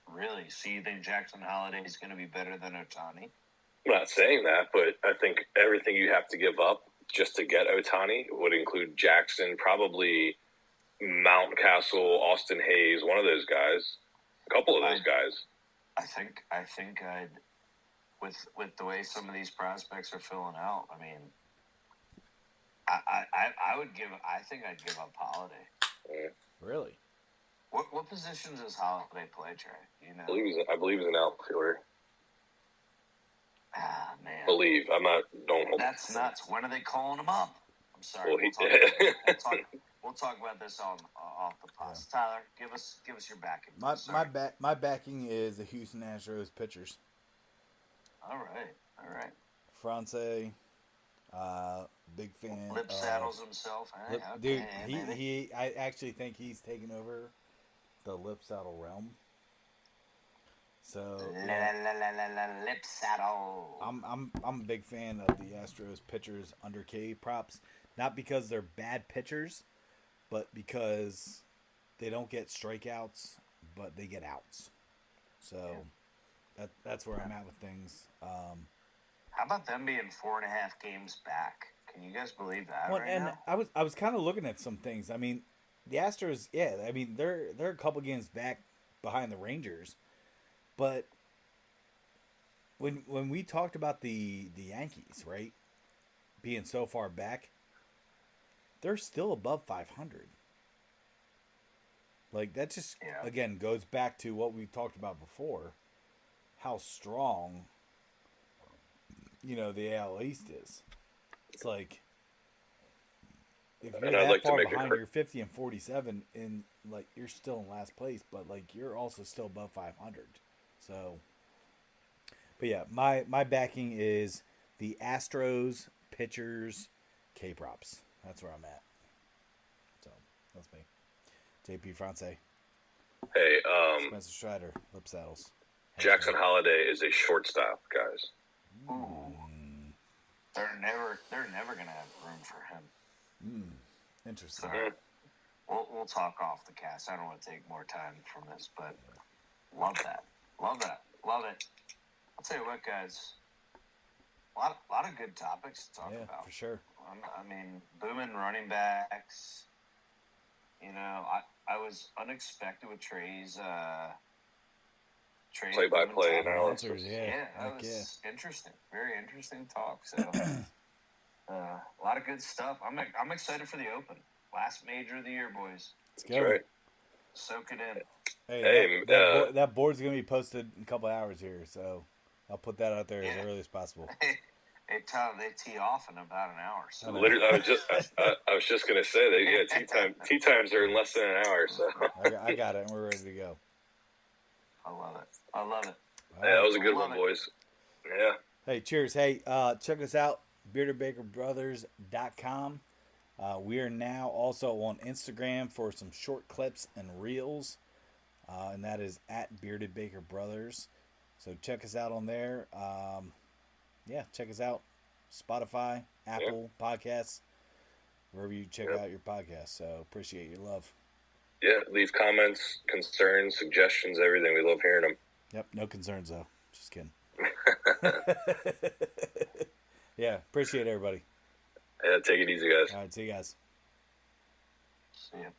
B: Really? So you think Jackson Holiday is going to be better than Ohtani?
C: I'm not saying that, but I think everything you have to give up just to get Ohtani would include Jackson, probably Mountcastle, Austin Hayes, one of those guys, a couple of those guys.
B: I think I'd with the way some of these prospects are filling out. I mean, I think I'd give up Holiday.
C: Yeah.
A: Really?
B: What position does Holiday play, Trey? Do you know?
C: I believe he's an outfielder.
B: Ah, man.
C: I'm not. Don't hold.
B: That's nuts. When are they calling him up? I'm sorry.
C: Well,
B: We'll talk about this off the post. Yeah. Tyler, give us your backing.
A: My backing is the Houston Astros pitchers.
B: All right.
A: France, big fan.
B: Lip saddles himself.
A: Dude, I actually think he's taken over the lip saddle realm. So
B: lip saddle.
A: I'm a big fan of the Astros pitchers under K props, not because they're bad pitchers, but because they don't get strikeouts, but they get outs. So that's where I'm at with things.
B: How about them being 4.5 games back? Can you guys believe that?
A: Well, now? I was kind of looking at some things. I mean, the Astros, I mean they're a couple games back behind the Rangers, but when we talked about the Yankees, right, being so far back, they're still above 500. Like that just again goes back to what we talked about before, how strong, the AL East is. It's like if you're that far behind, you're 50 and 47, and like you're still in last place, but like you're also still above 500. So, but yeah, my backing is the Astros pitchers K props. That's where I'm at. So that's me. JP France.
C: Hey,
A: Spencer Strider, lip saddles.
C: Jackson Holiday is a shortstop, guys.
B: Ooh. They're never gonna have room for him.
A: Interesting.
B: So, we'll talk off the cast. I don't want to take more time from this, but love that. Love it. I'll tell you what, guys. A lot of good topics to talk about.
A: Yeah, for sure.
B: I mean, booming running backs. I was unexpected with Trey's
C: play-by-play analysis.
B: Yeah, that was interesting. Very interesting talk. So, a lot of good stuff. I'm excited for the Open. Last major of the year, boys.
A: Let's go. Right.
B: Soak it in.
A: Hey, that board's going to be posted in a couple hours here, so I'll put that out there as early as possible.
B: Hey, Tom, they tee off in about an hour. So.
C: Literally, I was just going to say that. Tee times are in less than an hour. So
A: I got it, and we're ready to go.
B: I love it.
C: Yeah, that was a good one, boys. Yeah.
A: Hey, cheers. Hey, check us out, beardedbakerbrothers.com. We are now also on Instagram for some short clips and reels, and that is at Bearded Baker Brothers. So check us out on there. Check us out. Spotify, Apple Podcasts, wherever you check out your podcasts. So appreciate your love.
C: Yeah, leave comments, concerns, suggestions, everything. We love hearing them.
A: Yep, no concerns though. Just kidding. Yeah, appreciate everybody.
C: Yeah, take it easy, guys.
A: All right, see you guys.
B: See ya.